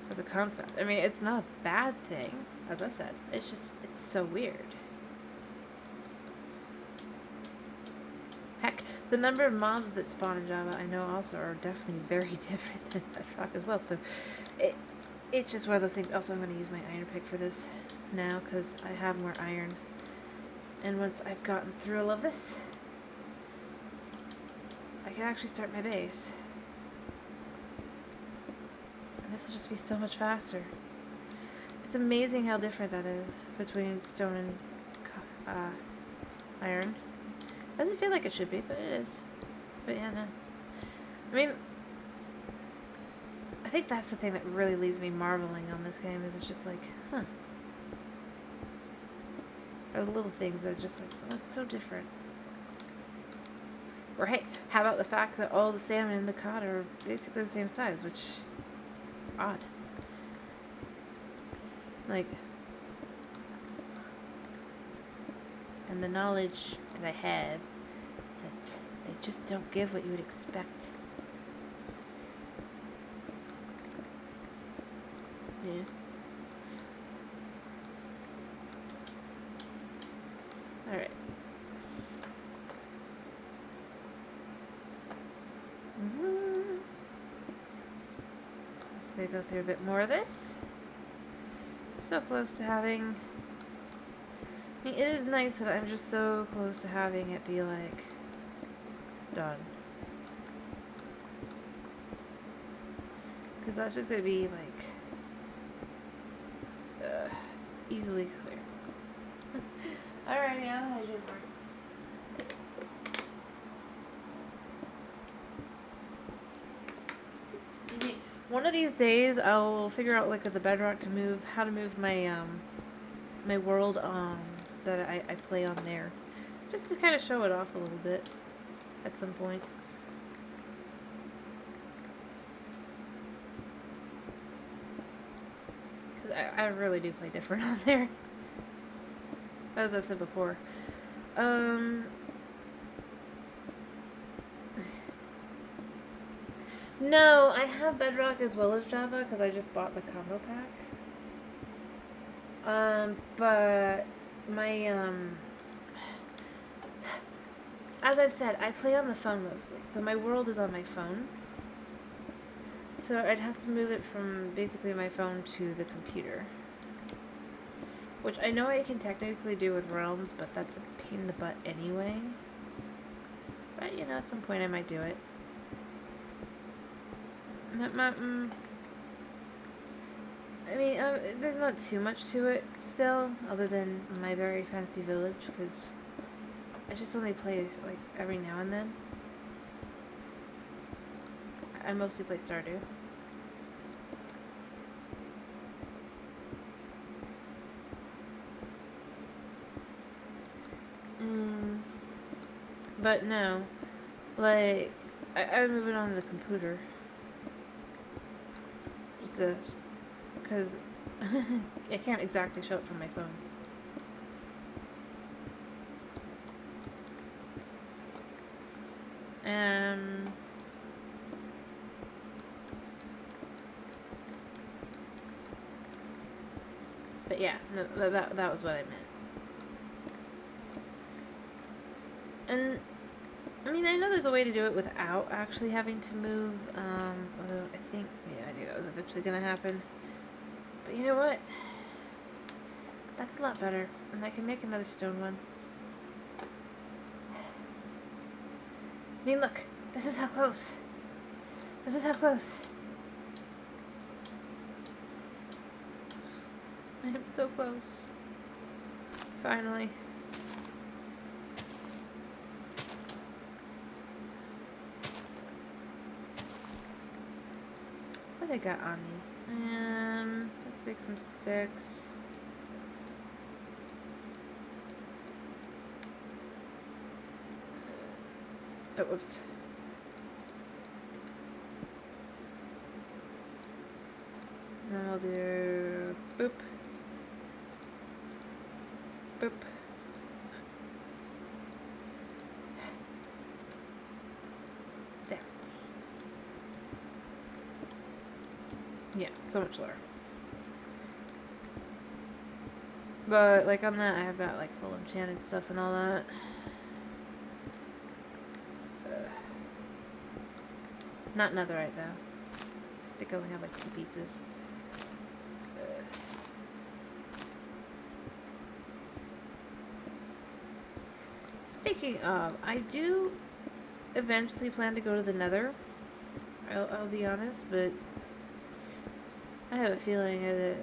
as a concept. I mean, it's not a bad thing, as I said. It's just, it's so weird. Heck, the number of mobs that spawn in Java, I know also are definitely very different than Bedrock as well. So, it's just one of those things. Also, I'm going to use my iron pick for this now because I have more iron. And once I've gotten through all of this, I can actually start my base. And this will just be so much faster. It's amazing how different that is between stone and iron. Doesn't feel like it should be, but it is. But yeah, no. I mean, I think that's the thing that really leaves me marveling on this game, is it's just like, huh. Or the little things that are just like, well, that's so different. Or hey, how about the fact that all the salmon and the cod are basically the same size, which, odd. Like, and the knowledge that I have that they just don't give what you would expect. Yeah. Alright. So they go through a bit more of this. So close to having... I mean, it is nice that I'm just so close to having it be like done, because that's just gonna be like easily clear. Alright, yeah, I should work. One of these days, I'll figure out like with the Bedrock to move how to move my my world that I play on there, just to kind of show it off a little bit at some point. Because I really do play different on there, as I've said before. No, I have Bedrock as well as Java because I just bought the combo pack. But my, as I've said, I play on the phone mostly, so my world is on my phone. So I'd have to move it from basically my phone to the computer. Which I know I can technically do with Realms, but that's a pain in the butt anyway. But, you know, at some point I might do it. I mean, there's not too much to it still, other than my very fancy village, because I just only play, like, every now and then. I mostly play Stardew. But no, like, I'm moving on to the computer. Just to, because I can't exactly show it from my phone. But yeah, no, that was what I meant. And I mean, I know there's a way to do it without actually having to move, although I think, yeah, I knew that was eventually going to happen. But you know what? That's a lot better, and I can make another stone one. I mean, look. This is how close. This is how close. I am so close. Finally. What I got on me? Let's make some sticks. Oh, whoops. And I'll do boop. Boop. There. Yeah, so much lower. But, like, on that, I have got, like, full enchanted stuff and all that. Not netherite, though. I think I only have, like, 2 pieces. Speaking of, I do eventually plan to go to the nether. I'll be honest, but I have a feeling that,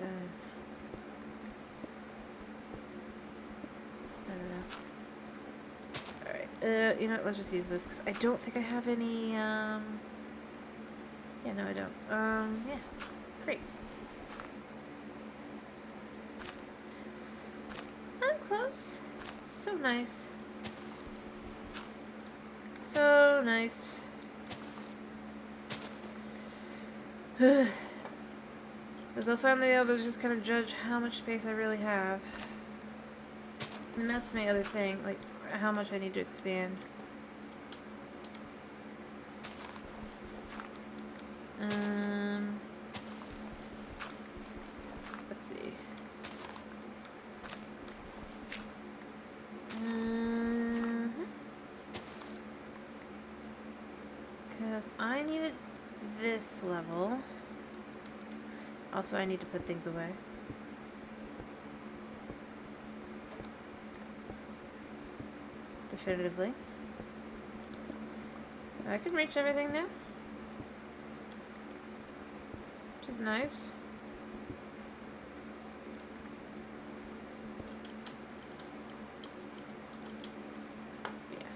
I don't know. Alright, you know what, let's just use this, because I don't think I have any, yeah, no I don't. Yeah, great. I'm close. So nice. So nice. Because I'll finally be able to just kind of judge how much space I really have. And that's my other thing, like, how much I need to expand. Let's see. Because I needed this level. Also, I need to put things away. Definitively. I can reach everything now. Which is nice. Yeah.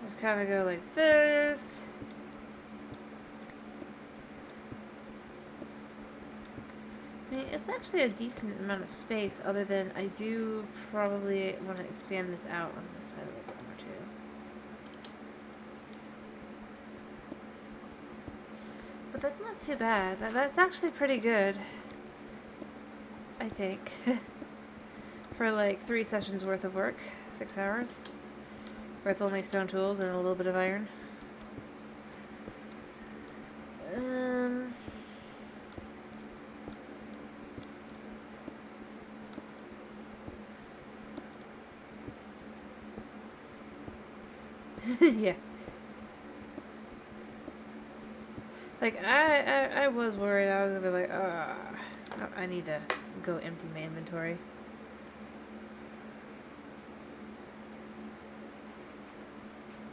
Just kind of go like this. I mean, it's actually a decent amount of space, other than I do probably want to expand this out on this side a little bit more too. But that's not too bad. That's actually pretty good, I think. For like 3 sessions worth of work, 6 hours. With only stone tools and a little bit of iron. Yeah. Like, I was worried. I was gonna be like, I need to go empty my inventory.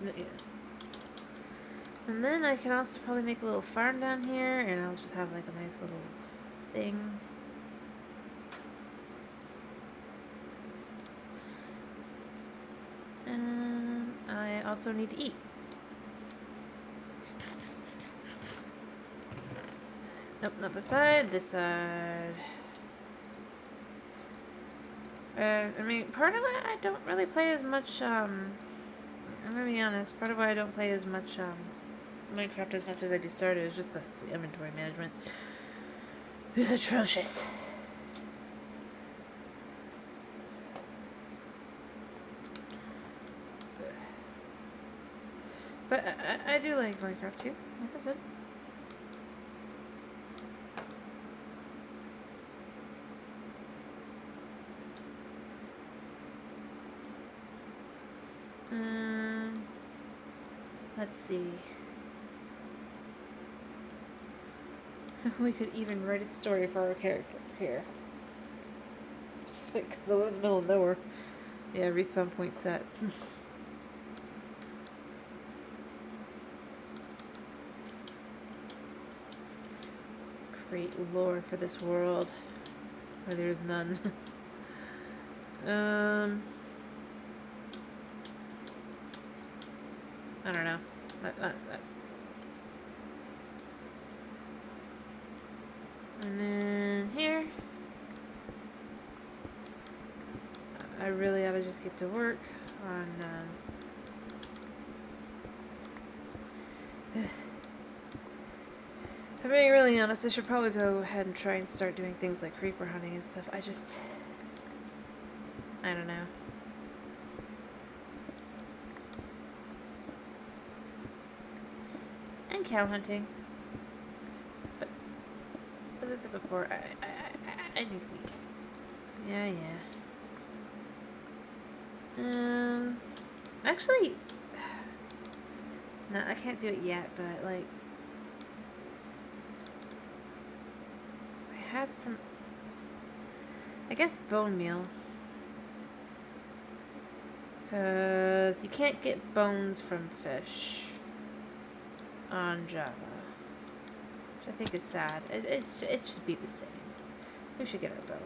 But yeah. And then I can also probably make a little farm down here, and I'll just have like a nice little thing. And I also need to eat. Nope, not this side, this side. I mean, part of it I don't really play as much, I'm gonna be honest, part of why I don't play as much, Minecraft as much as I do started is just the inventory management. It's atrocious. But I do like Minecraft too, like I said. Let's see. We could even write a story for our character here. Just like the middle of nowhere. Yeah, respawn point set. create lore for this world where there's none. I don't know. And then here, I really ought to just get to work on, if I'm being really honest, I should probably go ahead and try and start doing things like creeper hunting and stuff. I don't know. And cow hunting. But as I said before, I need meat. Yeah. Actually, no, I can't do it yet, but like, I had some, I guess bone meal. Because you can't get bones from fish on Java. Which I think is sad. It should be the same. We should get our bone.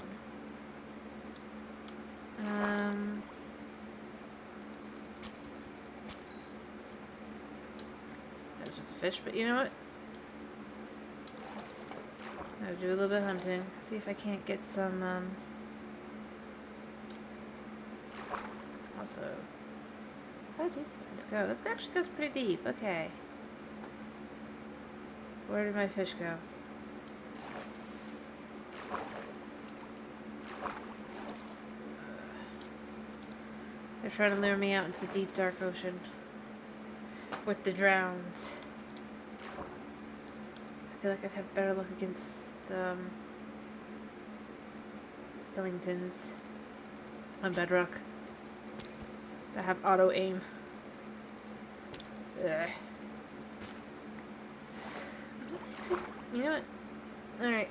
That was just a fish, but you know what? I'll do a little bit of hunting. See if I can't get some, also, how deep does this go? This actually goes pretty deep. Okay. Where did my fish go? They're trying to lure me out into the deep, dark ocean with the drowns. I feel like I'd have better luck against Spillingtons on Bedrock that have auto aim. Ugh. You know what? Alright,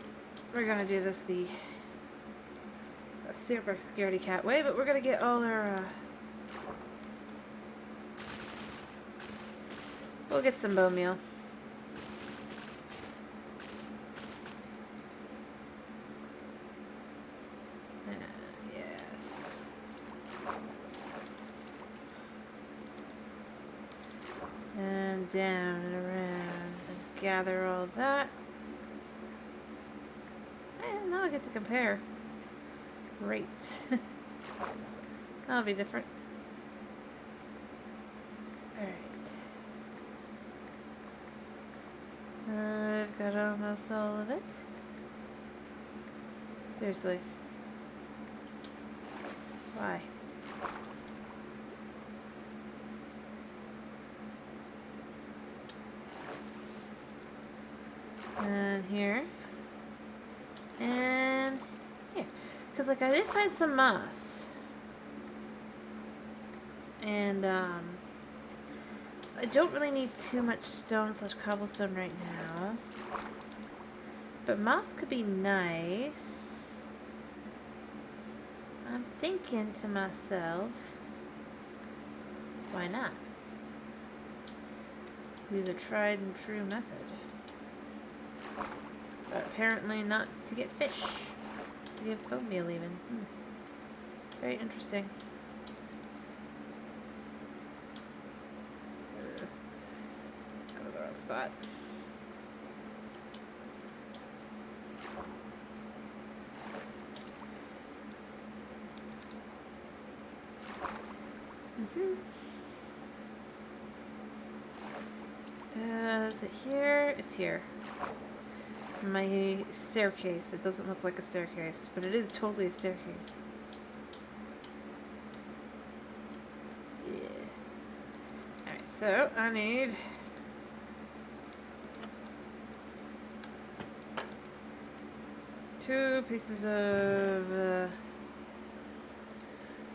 we're gonna do this the super scaredy cat way, but we're gonna get all our we'll get some bone meal. Yes. And down and around and gather all that. And now I get to compare. Great. That'll be different. Alright. I've got almost all of it. Seriously. Why? And here. And here. Because, like, I did find some moss. And, I don't really need too much stone / cobblestone right now. But moss could be nice. I'm thinking to myself, why not? Use a tried and true method. But apparently not to get fish. To get bone meal even. Very interesting. I'm in the wrong spot. Is it here? It's here. My staircase that doesn't look like a staircase, but it is totally a staircase. Yeah. Alright, so I need two pieces of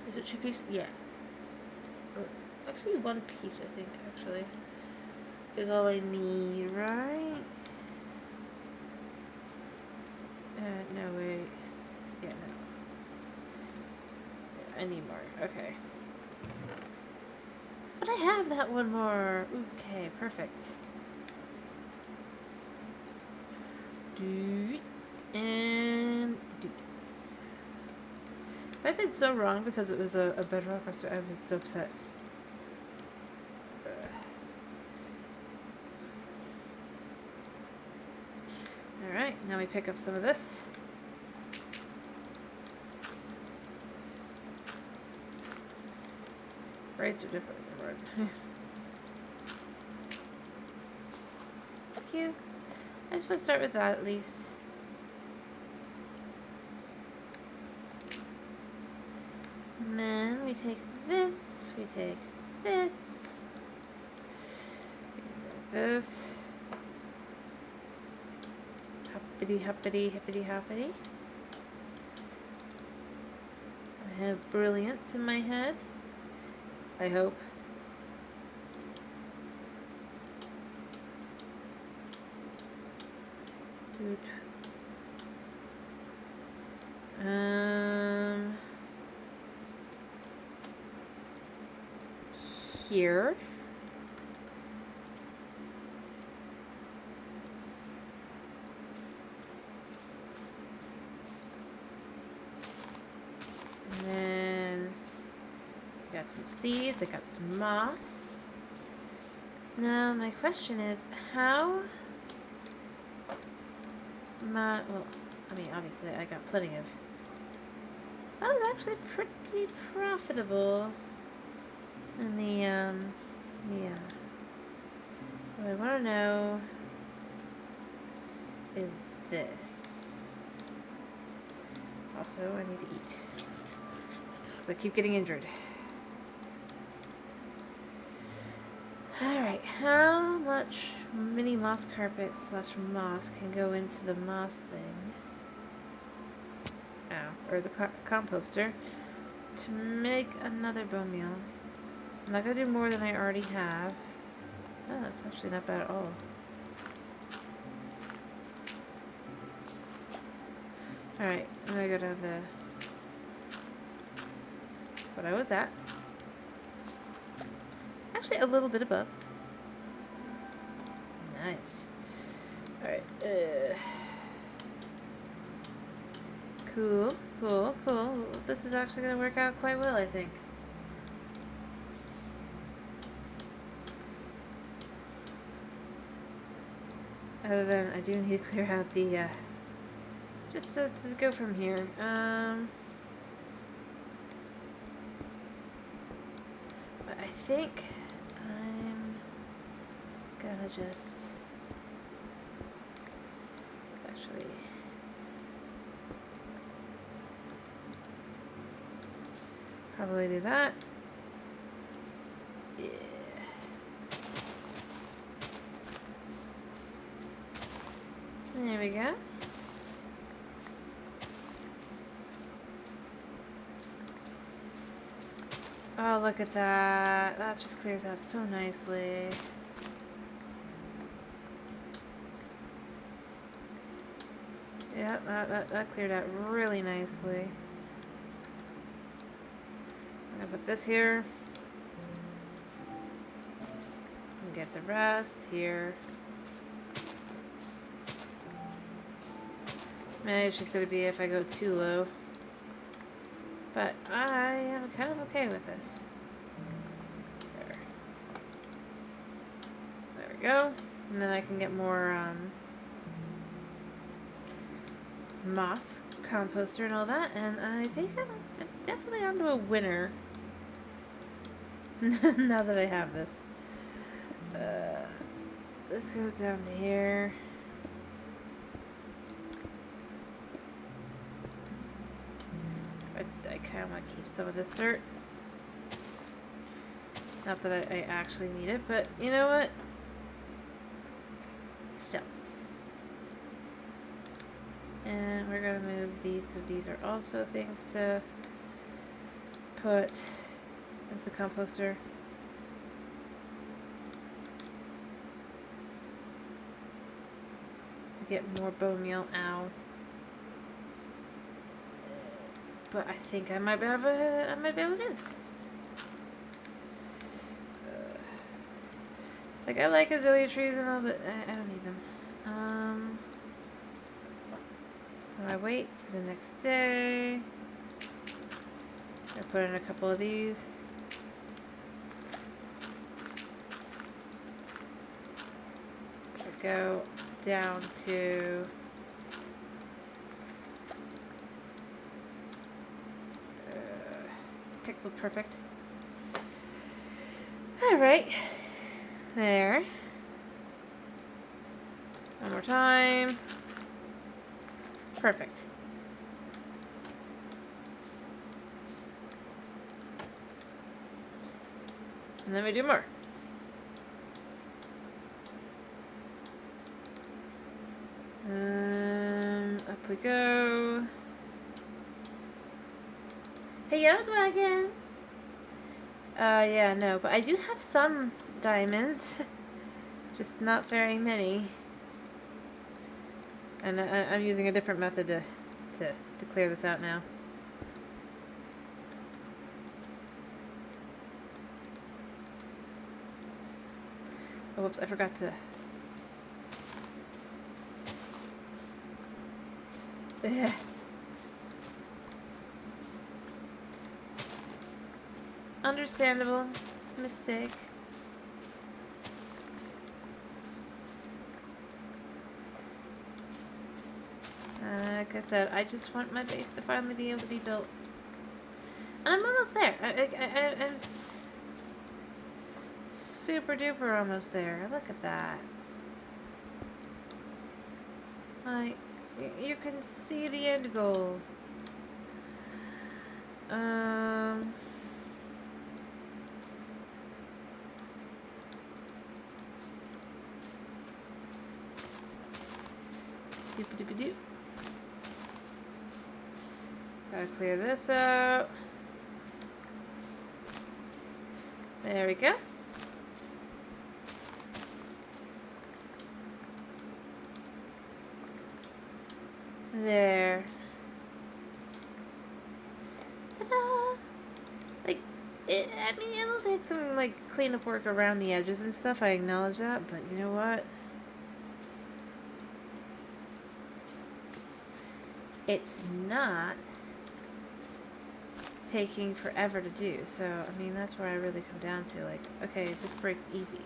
is it 2 pieces? Yeah. Actually, 1 piece, I think, actually, is all I need, right? No, wait. Yeah, no. Yeah, I need more. Okay. But I have that one more. Okay, perfect. Do and do. If I've been so wrong because it was a bedrock, I've been so upset. Alright, now we pick up some of this. Braids are different than the word. Thank you. I just want to start with that at least. And then we take this, we take this, this. Hoppity, hoppity, hippity, hoppity. I have brilliance in my head. I hope. Dude. Here. And then I got some seeds, I got some moss. Now my question is how well, I mean obviously I got plenty of. That was actually pretty profitable in the yeah. What I want to know is this. Also, I need to eat because I keep getting injured. Alright, how much mini moss carpet / moss can go into the moss thing? Or the composter to make another bone meal. I'm not going to do more than I already have. Oh, that's actually not bad at all. Alright, I'm going to go down to what I was at. Actually, a little bit above. Nice. Alright. Cool, cool, cool. This is actually going to work out quite well, I think. Other than I do need to clear out the, just to go from here. But I think I'm gonna just actually probably do that. Yeah. There we go. Oh, look at that. That just clears out so nicely. Yeah, that cleared out really nicely. I'm gonna put this here. And get the rest here. Maybe she's gonna be if I go too low. But I am kind of okay with this. There we go. And then I can get more moss composter and all that. And I think I'm definitely onto a winner. Now that I have this. This goes down to here. I kind of want to keep some of this dirt. Not that I actually need it, but you know what? Still. And we're going to move these because these are also things to put into the composter. To get more bone meal out. But I think I might be able to do this. Like I like azalea trees and all, but I don't need them. I wait for the next day. I put in a couple of these. I go down to pixel perfect. Alright. There. One more time. Perfect. And then we do more. Up we go. Hey, Yodwagon! Yeah, no, but I do have some diamonds. Just not very many. And I'm using a different method to clear this out now. Oh, whoops, I forgot to... Ugh. Understandable. Mistake. Like I said, I just want my base to finally be able to be built. And I'm almost there. I'm super duper almost there. Look at that. Like, you can see the end goal. Doop-a-doop-a-doop. Gotta clear this out. There we go. There. Ta-da! Like, I mean, it'll take some, like, cleanup work around the edges and stuff, I acknowledge that, but you know what? It's not taking forever to do, so, I mean, that's where I really come down to, like, okay, this breaks easy.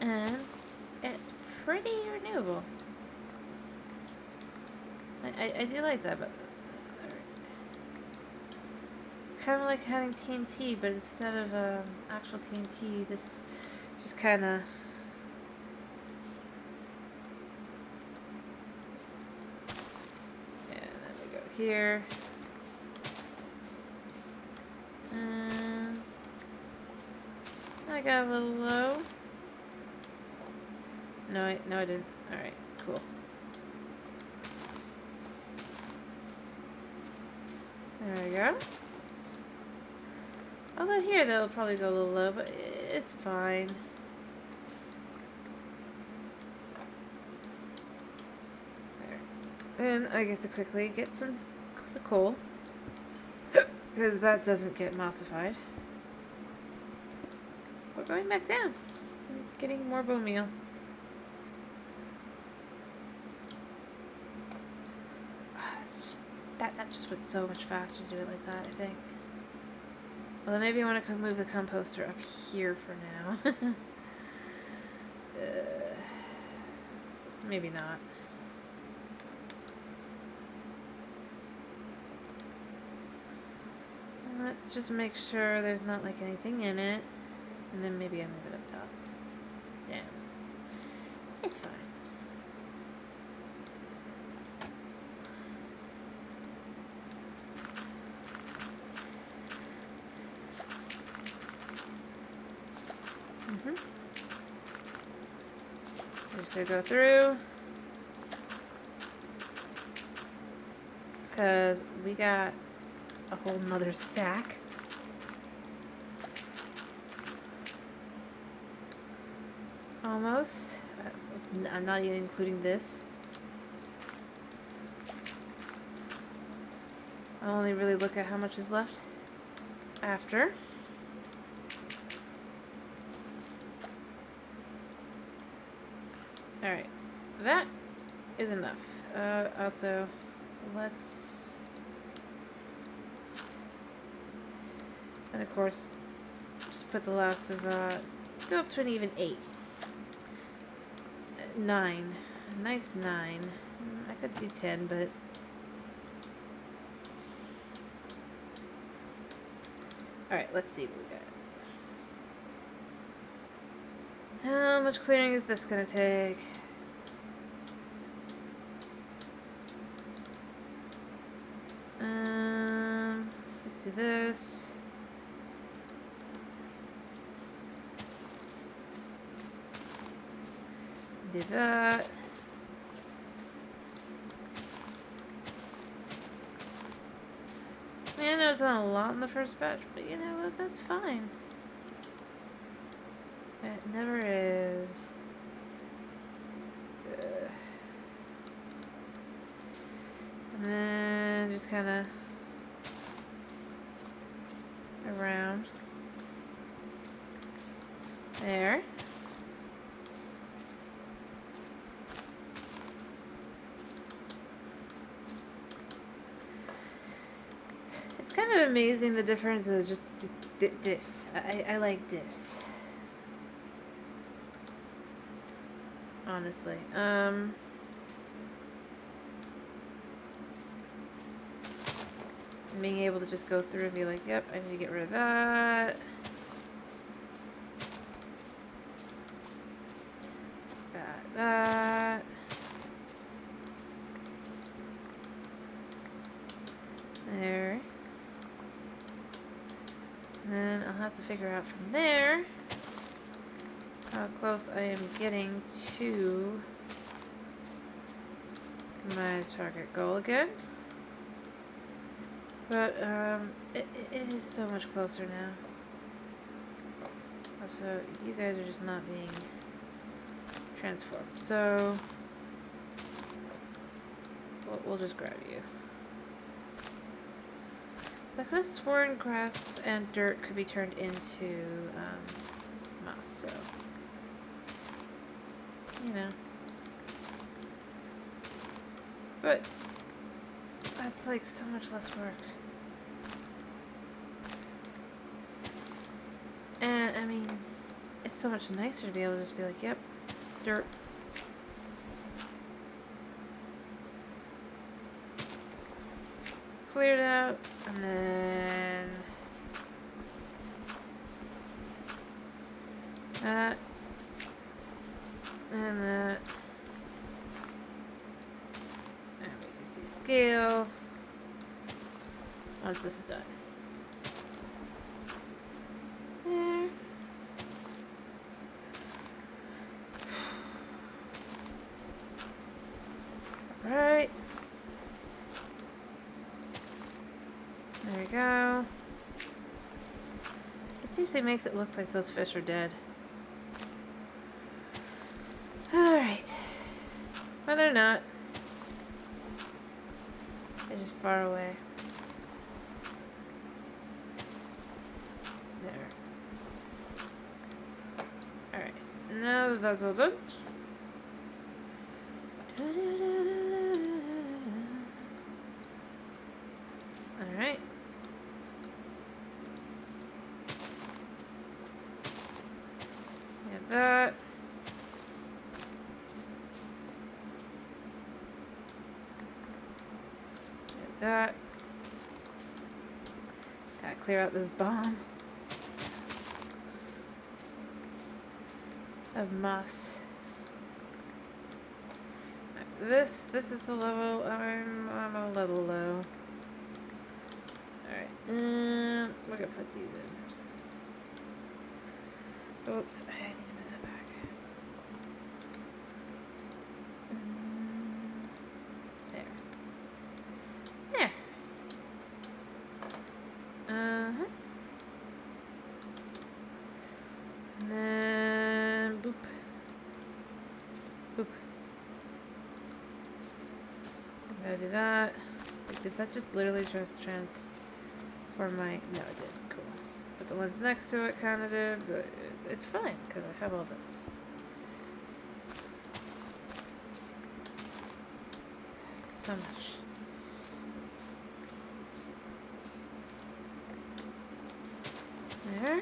And it's pretty renewable. I do like that, but it's kind of like having TNT, but instead of actual TNT, this just kind of... And then we go here. And I got a little low. No, I didn't. Alright, cool. There we go. Although here they'll probably go a little low, but it's fine. There. And I get to quickly get some the coal. Because that doesn't get mossified. We're going back down. I'm getting more bone meal. That just went so much faster to do it like that, I think. Well, then maybe I want to move the composter up here for now. Maybe not. Let's just make sure there's not like anything in it. And then maybe I move it up top. Yeah. It's fine. Just gonna go through. Because we got a whole nother stack. Almost. I'm not even including this. I'll only really look at how much is left after. Alright. That is enough. Also, let's... And of course, just put the last of, go up to an even 8. 9. A nice 9. I could do 10, but... Alright, let's see what we got. How much clearing is this gonna take? Let's do this. Do that. I know it's not a lot in the first batch, but you know what? That's fine. It never is. Ugh. And then just kind of around there. It's kind of amazing the difference is just this. I like this. Honestly. Being able to just go through and be like, yep, I need to get rid of that. That. There. And then I'll have to figure out from there how close I am getting to my target goal again. But, it is so much closer now. Also, you guys are just not being transformed. So, we'll just grab you. I could have sworn grass and dirt could be turned into, moss, so, you know. But, that's like so much less work. And, I mean, it's so much nicer to be able to just be like, yep, dirt. It's cleared out, and then that, and that. And we can see scale once this is done. There. Alright. There we go. It seriously makes it look like those fish are dead. Alright. Well, they're not. They're just far away. There. Alright. Now that that's all done. Alright. Have that. Have that. Gotta clear out this bomb of moss. This is the level. I'm a little low. Alright. We're gonna put these in. Oops, I need to move that back. There. There. Uh-huh. And then boop. Boop. Gotta do that. Wait, did that just literally transform my... No, it didn't. Cool. But the ones next to it kind of did, but it's fine, because I have all this. so much. There.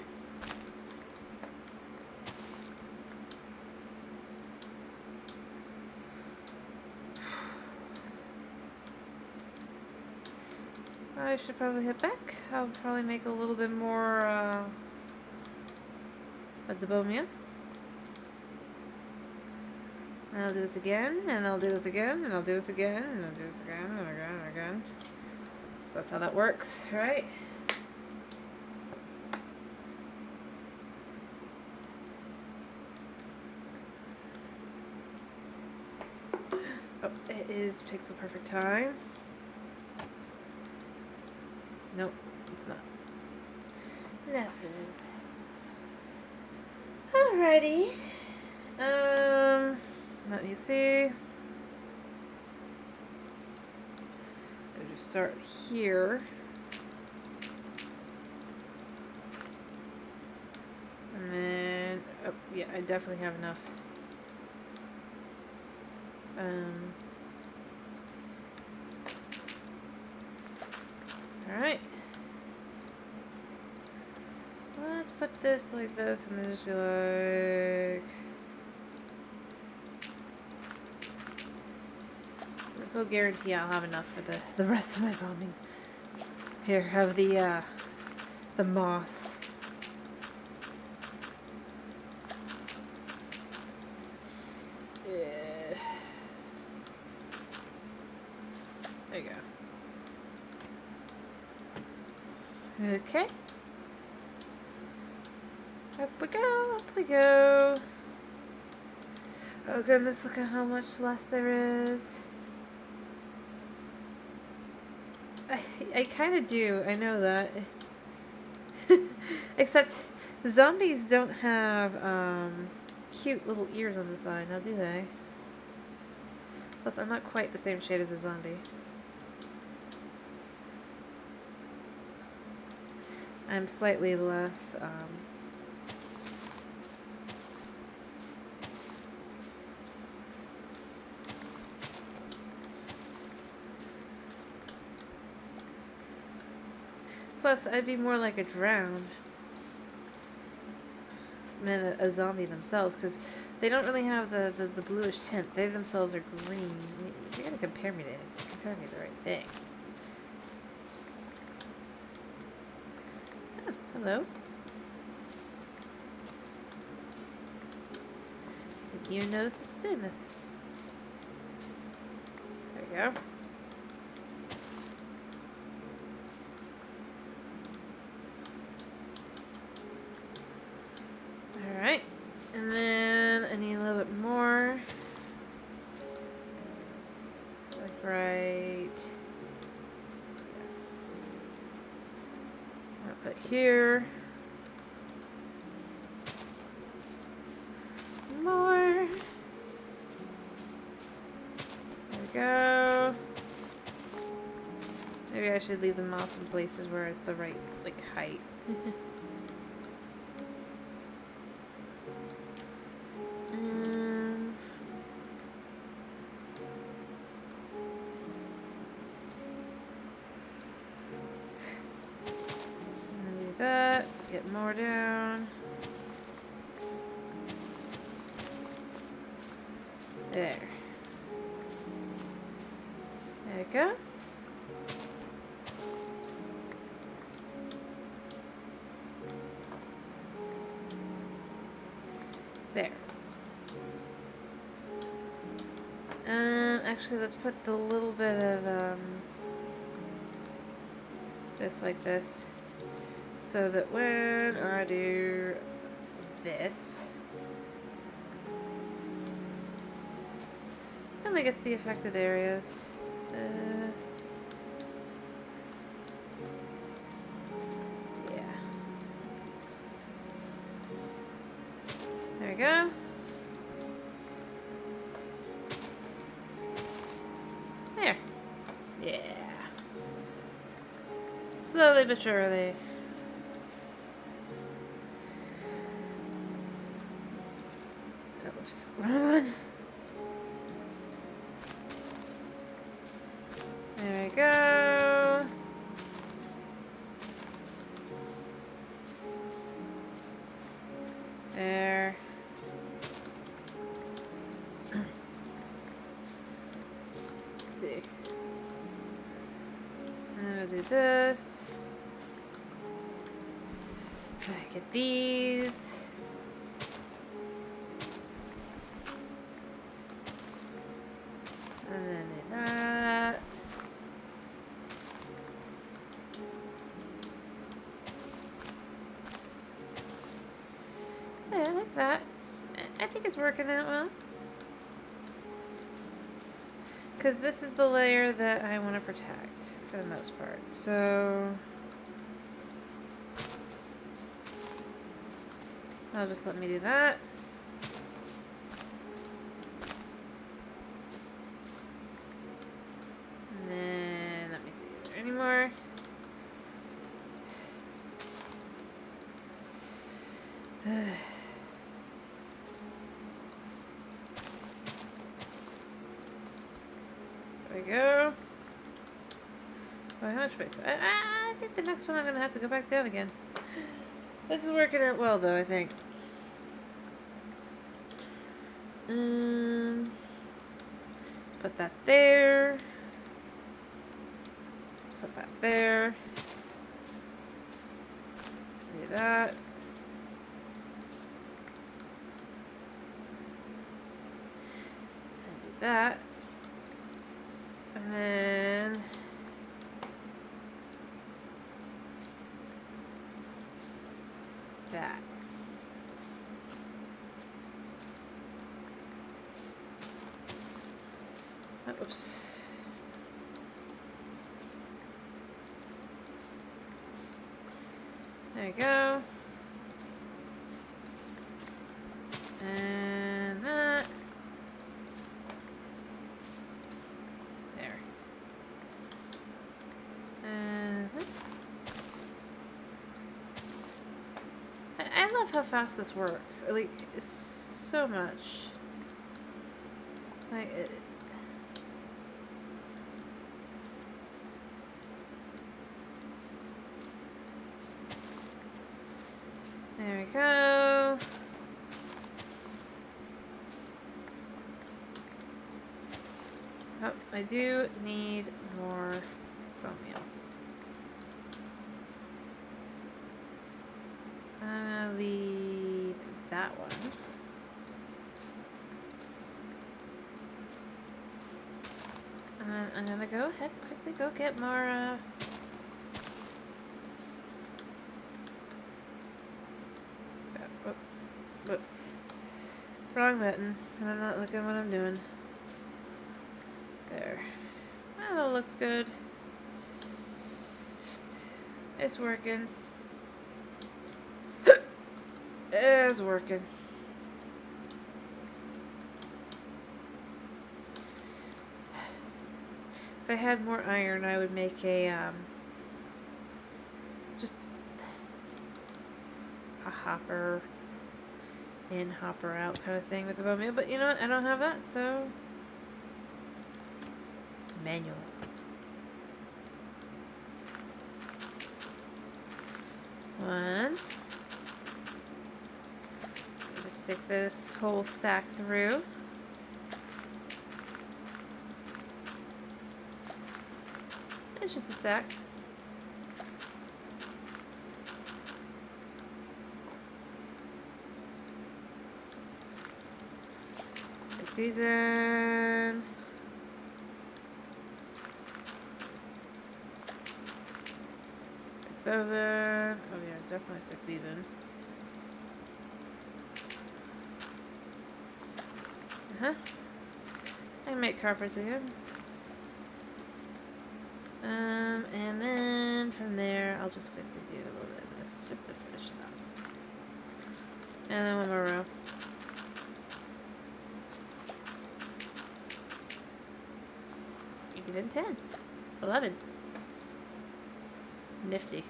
I should probably head back. I'll probably make a little bit more of the Bomia. And I'll do this again, and I'll do this again, and I'll do this again, and I'll do this again, and again, and again. So that's how that works, right? Oh, it is pixel perfect time. Nope, it's not. Yes, it is. Alrighty. Let me see. I'll just start here. And then, oh, yeah, I definitely have enough. Alright. Let's put this like this and then just be like... This will guarantee I'll have enough for the rest of my bombing. Here, have the moss. Yeah. There you go. Okay. Up we go, up we go. Oh goodness, look at how much less there is. I kind of do, I know that. Except zombies don't have cute little ears on the side, now do they? Plus, I'm not quite the same shade as a zombie. I'm slightly less plus, I'd be more like a drowned than a zombie themselves, because they don't really have the bluish tint. They themselves are green. You gotta compare me to the right thing. Oh, hello. I think you noticed this was doing this. There we go. Alright, and then I need a little bit more. Like right. I'll put here. More. There we go. Maybe I should leave the moss in places where it's the right, like, height. That, get more down. There. There we go. There. Actually, let's put the little bit of, this like this. So that when I do this, it only gets the affected areas. Yeah. There we go. There. Yeah. Slowly but surely. Wrong one. There we go. There. Let's see. And we'll do this. Get these. And then do that. Yeah, I like that. I think it's working out well. Because this is the layer that I want to protect for the most part. So I'll just let me do that. And then let me see, is there any more? There we go. Oh, how much space? I think the next one I'm going to have to go back down again. This is working out well, though, I think. Let's put that there. Let's put that there. Do that. And do that. And then that. Oops. There you go. And that. There. And I love how fast this works. Like, it's so much. Like, there we go. Oh, I do need more bone meal. I'm gonna leave that one. And I'm gonna go ahead and quickly go get more, whoops. Wrong button. And I'm not looking what I'm doing. There. Oh, that looks good. It's working. It's working. If I had more iron, I would make a, just a hopper in, hopper out kind of thing with the bone meal. But you know what? I don't have that, so manual. One. Just stick this whole stack through. It's just a stack. Stick these in. Stick those in. Oh yeah, definitely stick these in. I can make carpets again. And then from there, I'll just quickly do a little bit of this just to finish it up. And then one more row. Even 10. 11. Nifty.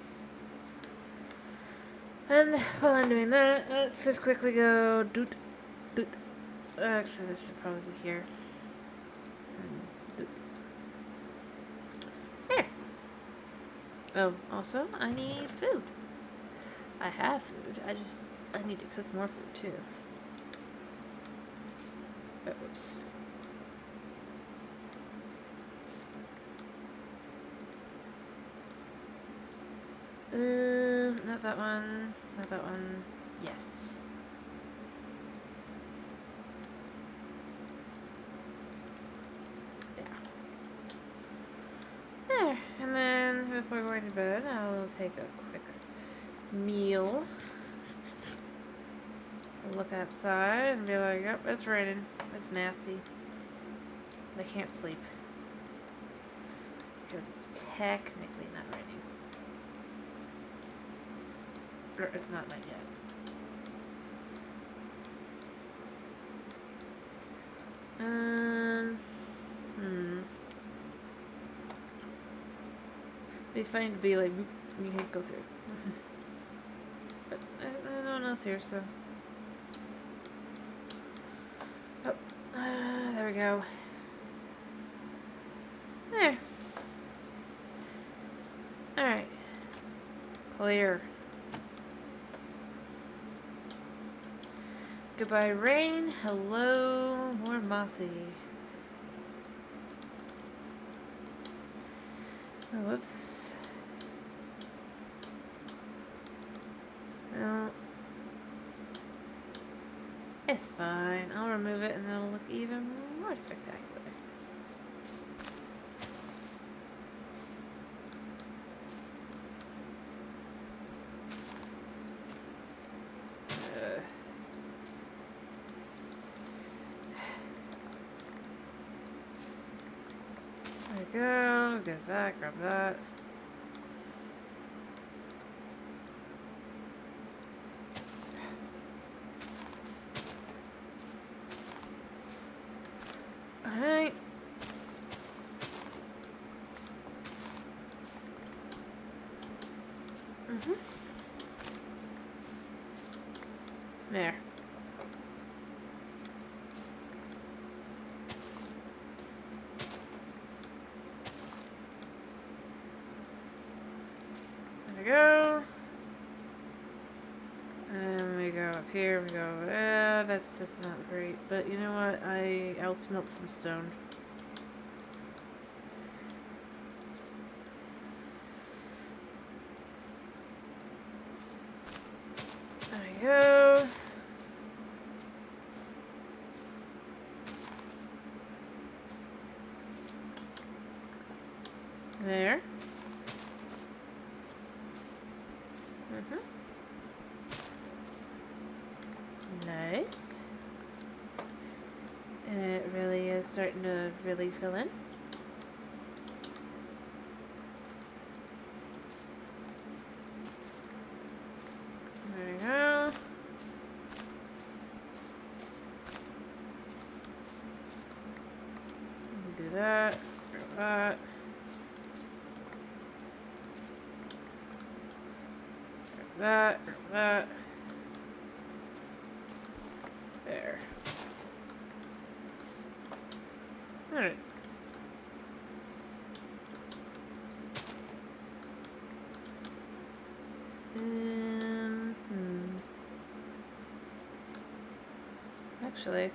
And while I'm doing that, let's just quickly go doot, doot. Actually, this should probably be here. Doot. Oh, also, I need food. I have food. I need to cook more food too. Oh, oops. Not that one. Not that one. Yes. Yeah. There. And then before going to bed, I'll take a quick meal. Look outside and be like, yep, it's raining. It's nasty. I can't sleep. Because it's technically not raining. Or it's not night yet. Be funny to be like, you can't go through. But no one else here, so. Oh, there we go. There. Alright. Clear. Goodbye, rain. Hello, more mossy. Oh, whoops. Well, it's fine. I'll remove it and it'll look even more spectacular. There we go. Get that, grab that. Alright. There. There we go. And we go up here, we go, that's not great. But you know what? I'll smelt some stone. There we go. There. Nice. And it really is starting to really fill in. There we go. Do that. Do that. That. There. Alright. Actually,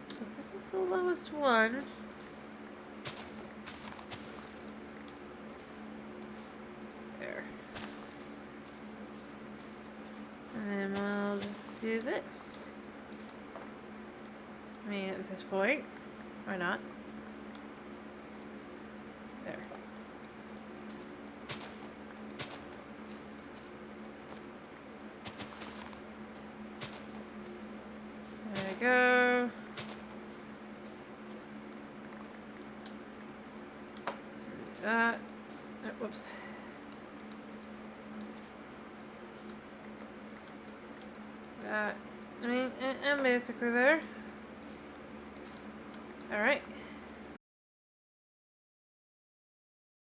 because this is the lowest one. There. And then we'll just do this. I mean, at this point, why not? There. There we go. That. Oh, whoops. That. I mean, I'm basically there. Alright.